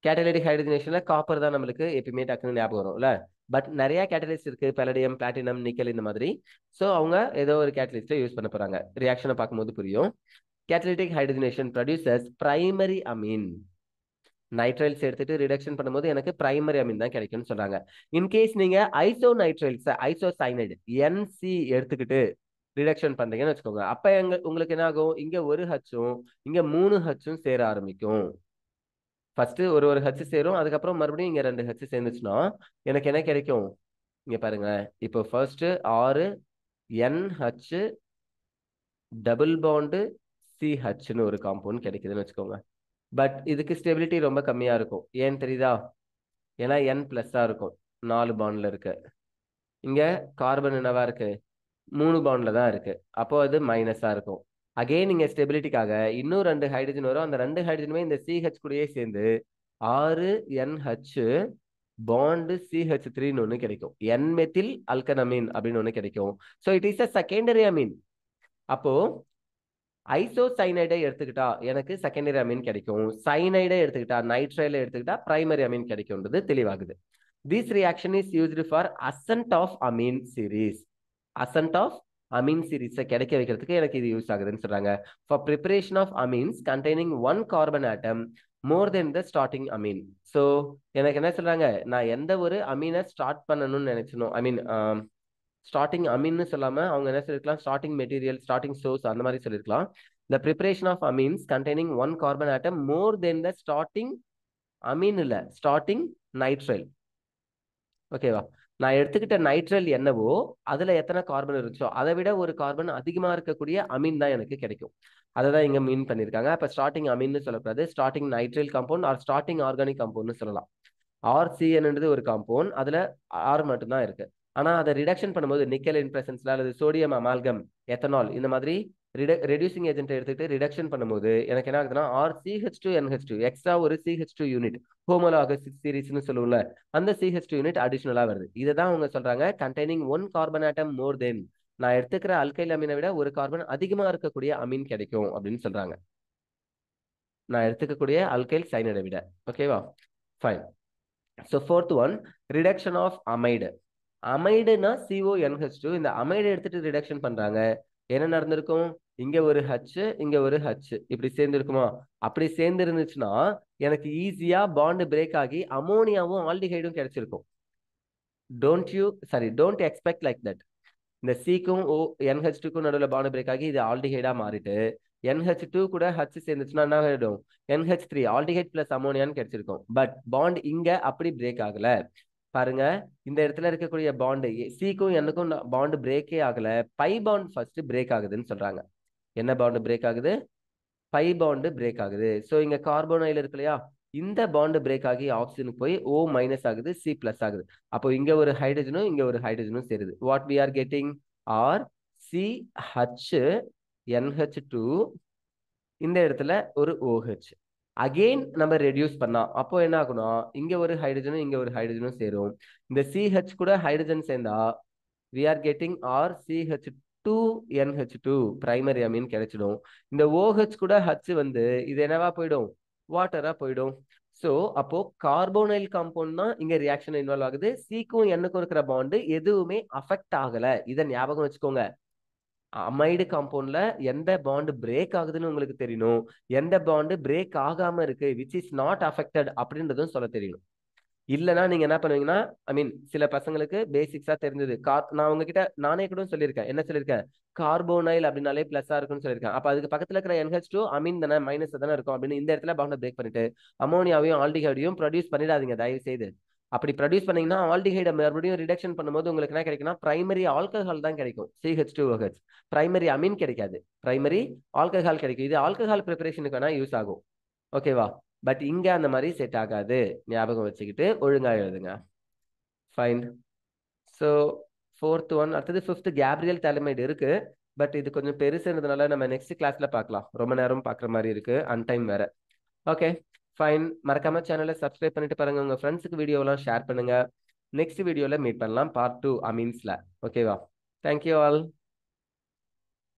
Catalytic ஹைட்ரஜனேஷன்ல காப்பர் தான் நம்மளுக்கு எப்பயுமே டக்குன்னு ஞாபகம் வரும்ல. பட் நிறைய கேட்டலிஸ்ட் இருக்கு, பெலடியம், பிளாட்டினம், நிக்கல் இந்த மாதிரி. ஸோ அவங்க ஏதோ ஒரு கேட்டலிஸ்ட யூஸ் பண்ண போறாங்க. ரியாக்ஷனை பார்க்கும்போது புரியும். Catalytic hydrogenation produces primary amine. Nitriles எடுத்துட்டு ரிடக்ஷன் பண்ணும்போது எனக்கு பிரைமரி அமீன் தான் கிடைக்கும்னு சொல்றாங்க. இன்கேஸ் நீங்க ஐசோநைட்ரைல்ஸ் ஐசோசைனைடு NC எடுத்துக்கிட்டு ரிடக்ஷன் பண்றீங்கன்னு வச்சுக்கோங்க, அப்ப உங்களுக்கு என்ன ஆகும், இங்க ஒரு ஹச்சும் இங்க 3 ஹச்சும் சேர ஆரம்பிக்கும். ஃபர்ஸ்ட் ஒரு ஹச் சேரும், அதுக்கப்புறம் மறுபடியும் இங்க 2 ஹச் சேர்ந்துச்சுன்னா எனக்கு என்ன கிடைக்கும், இங்க பாருங்க. இப்போ ஃபர்ஸ்ட் 6 NH டபுள் பாண்டு CHன்னு ஒரு காம்பவுண்ட் கிடைக்குதுன்னு வச்சுக்கோங்க. பட் இதுக்கு ஸ்டெபிலிட்டி ரொம்ப கம்மியா இருக்கும். ஏன்னு தெரியுதா, ஏன்னா N பிளஸ்ஸா இருக்கும், 4 பாண்ட்ல இருக்கு. இங்க கார்பன் என்னவா இருக்கு, 3 பாண்ட்ல தான் இருக்கு. அப்போ அது மைனஸா இருக்கும். அகெயின் இங்க ஸ்டெபிலிட்டிக்காக இன்னும் 2 ஹைட்ரஜன் வரும். அந்த 2 ஹைட்ரஜனுமே இந்த CH கூடயே சேர்ந்து 6NH பாண்டு CH3ன்னு ஒன்று கிடைக்கும். N மெத்தில் அல்கனமீன் அப்படின்னு ஒன்று கிடைக்கும். So it is a secondary amine. அப்போ ஐசோசைனைடை எடுத்துக்கிட்டா எனக்கு செகண்டரி அமீன் கிடைக்கும், சைனைடை எடுத்துக்கிட்டா நைட்ரைல எடுத்துக்கிட்டா பிரைமரி அமீன் கிடைக்கும்ன்றது தெளிவாகுது. This reaction is used for ascent of amine series. Ascent of amine சீரீஸை கிடைக்க வைக்கிறதுக்கு எனக்கு இது யூஸ் ஆகுதுன்னு சொல்றாங்க. For preparation of amines containing 1 carbon atom more than the starting amine. So எனக்கு என்ன சொல்றாங்க, நான் எந்த ஒரு அமீனை ஸ்டார்ட் பண்ணணும்னு நினைச்சணும், ஐ மீன் ஸ்டார்டிங் அமீன்னு சொல்லாம அவங்க என்ன சொல்லிருக்கலாம், ஸ்டார்டிங் மெட்டீரியல், ஸ்டார்டிங் சோர்ஸ் அந்த மாதிரி சொல்லிருக்கலாம். The preparation of amines containing 1 carbon atom more than the starting amine இல்ல, starting nitrile. ஓகேவா, நான் எடுத்துக்கிட்ட நைட்ரல் என்னவோ அதுல எத்தனை கார்பன் இருந்துச்சோ அதை விட ஒரு கார்பன் அதிகமா இருக்கக்கூடிய அமீன் தான் எனக்கு கிடைக்கும். அதை தான் இங்க மீன் பண்ணிருக்காங்க. அப்ப ஸ்டார்டிங் அமீன்னு சொல்லக்கூடாது, starting nitrile compound or starting organic காம்பவுண்ட்னு சொல்லலாம். RCN ஒரு காம்பவுண்ட், அதுல R மட்டும்தான் இருக்கு. ஆனா அதை ரிடக்ஷன் பண்ணும்போது நிக்கல் இன் பிரசன்ஸ்ல அல்லது சோடியம் அமால்கம், எத்தனால் இந்த மாதிரி ரெடியூசிங் ஏஜென்ட் எடுத்துக்கிட்டு ரிடக்ஷன் பண்ணும்போது எனக்கு என்ன ஆகுதுன்னா RCH2NH2 எக்ஸ்ட்ரா ஒரு CH2 யூனிட், ஹோமோலாகஸ் சீரீஸ்னு சொல்லுவோம்ல, அந்த CH2 யூனிட் அடிஷனலா வருது. இதை தான் அவங்க சொல்றாங்க கண்டெய்னிங் 1 கார்பன் ஆட்டம் மோர் தென், நான் எடுத்துக்கிற அல்கைல் அமீனை விட ஒரு கார்பன் அதிகமா இருக்கக்கூடிய அமீன் கிடைக்கும் அப்படின்னு சொல்றாங்க, நான் எடுத்துக்கக்கூடிய அல்கைல் சைனைடை விட. ஓகேவா, fine. So fourth one, reduction of amide. அமைடுனா CONH2. இந்த அமைடு எடுத்துட்டு ரிடக்ஷன் பண்றாங்க, என்ன நடந்திருக்கும், இங்க ஒரு H இங்க ஒரு H இப்படி சேர்ந்துருக்குமா, அப்படி சேர்ந்து இருந்துச்சுன்னா எனக்கு ஈஸியா பாண்ட் பிரேக் ஆகி அமோனியாவும் ஆல்டிஹைடும் கிடைச்சிருக்கும். Don't expect like that. இந்த சிக்கும் NH2க்கும் நடுவில் பாண்ட் பிரேக் ஆகி இது ஆல்டிஹைடா மாறிட்டு NH2 கூட H சேர்ந்துச்சுன்னா என்ன ஆகிடும், NH3 ஆல்டிஹைட் பிளஸ் அமோனியான்னு கிடைச்சிருக்கும். பட் பாண்ட் இங்க அப்படி பிரேக் ஆகல. பாருங்க, இந்த இடத்துல இருக்கக்கூடிய பாண்டு சிக்கும் Nக்கும் பாண்டு பிரேக்கே ஆகல, பை பாண்ட் ஃபர்ஸ்ட் பிரேக் ஆகுதுன்னு சொல்றாங்க. என்ன பாண்டு பிரேக் ஆகுது, பை பாண்டு பிரேக் ஆகுது. ஸோ இங்க கார்போனைல் இருக்கு இல்லையா, இந்த பாண்டு பிரேக் ஆகி ஆக்சிஜனுக்கு போய் O மைனஸ் ஆகுது, C பிளஸ் ஆகுது. அப்போ இங்க ஒரு ஹைட்ரஜனும் இங்க ஒரு ஹைட்ரஜனும் சேருது. What we are getting, RCH NH2, இந்த இடத்துல ஒரு OH. அகெயின் நம்ம ரெடியூஸ் பண்ணா அப்போ என்ன ஆகும்னா இங்க ஒரு ஹைட்ரஜனும் இங்க ஒரு ஹைட்ரஜனும் சேரும். இந்த CH கூட ஹைட்ரஜன் சேர்ந்தா we are getting RCH2NH2 primary Ameen கிடைச்சிடும். இந்த OH கூட H வந்து இது என்னவா போயிடும், வாட்டரா போயிடும். ஸோ அப்போ கார்போனைல் காம்பவுண்ட் தான் இங்க ரியாக்ஷன் இன்வால்வ் ஆகுது. சிக்கும் Nக்கும் இருக்கிற பாண்டு எதுவுமே அஃபெக்ட் ஆகல. இதை ஞாபகம் வச்சுக்கோங்க. அமைடு காம்பவுண்ட்ல எந்த பாண்ட் பிரேக் ஆகுதுன்னு உங்களுக்கு தெரியணும், எந்த பாண்ட் பிரேக் ஆகாம இருக்கு விச் இஸ் நாட் அஃபெக்டட் அப்படின்றதும் சொல்ல தெரியணும். இல்லைன்னா நீங்க என்ன பண்ணுவீங்கன்னா, ஐ மீன் சில பசங்களுக்கு பேசிக்ஸா தெரிஞ்சது, நான் உங்ககிட்ட நானே கூட சொல்லியிருக்கேன், என்ன சொல்லியிருக்கேன், கார்போனைல் அப்படின்னாலே பிளஸ்ஸா இருக்குன்னு சொல்லியிருக்கேன். அப்ப அதுக்கு பக்கத்துல இருக்கிற NH2 அமீன் தானே, மைனஸ் தானே இருக்கும் அப்படின்னு இந்த இடத்துல பாண்ட் பிரேக் பண்ணிட்டு அமோனியாவையும் ஆல்டிஹைடையும் ப்ரொடியூஸ் பண்ணிடாதீங்க தயவு செய்து. அப்படி ப்ரொடியூஸ் பண்ணீங்கன்னா ஆல்டிஹைடை மறுபடியும் ரிடக்ஷன் பண்ணும்போது உங்களுக்கு என்ன கிடைக்கும்னா பிரைமரி ஆல்கஹால் தான் கிடைக்கும், CH2OH. பிரைமரி அமீன் கிடைக்காது, பிரைமரி ஆல்கஹால் கிடைக்கும். இது ஆல்கஹால் ப்ரிப்பரேஷனுக்கு வேணா யூஸ் ஆகும். ஓகேவா, பட் இங்க அந்த மாதிரி செட் ஆகாது. ஞாபகம் வச்சுக்கிட்டு ஒழுங்கா எழுதுங்க. ஃபைன். ஸோ 4th ஒன், அடுத்தது 5th கேப்ரியல் தாலமைடு இருக்கு. பட் இது கொஞ்சம் பெருசுன்றதுனால நம்ம நெக்ஸ்ட் கிளாஸ்ல பார்க்கலாம். ரொம்ப நேரம் பார்க்குற மாதிரி இருக்கு, அன்டைம் வேற. Okay fine. மறக்காம சேனலை சப்ஸ்கிரைப் பண்ணிட்டு பாருங்க. உங்க ஃப்ரெண்ட்ஸுக்கு வீடியோலாம் ஷேர் பண்ணுங்க. நெக்ஸ்ட் வீடியோல மீட் பண்ணலாம், பார்ட் 2 அமீன்ஸ்ல. ஓகேவா? Thank you all.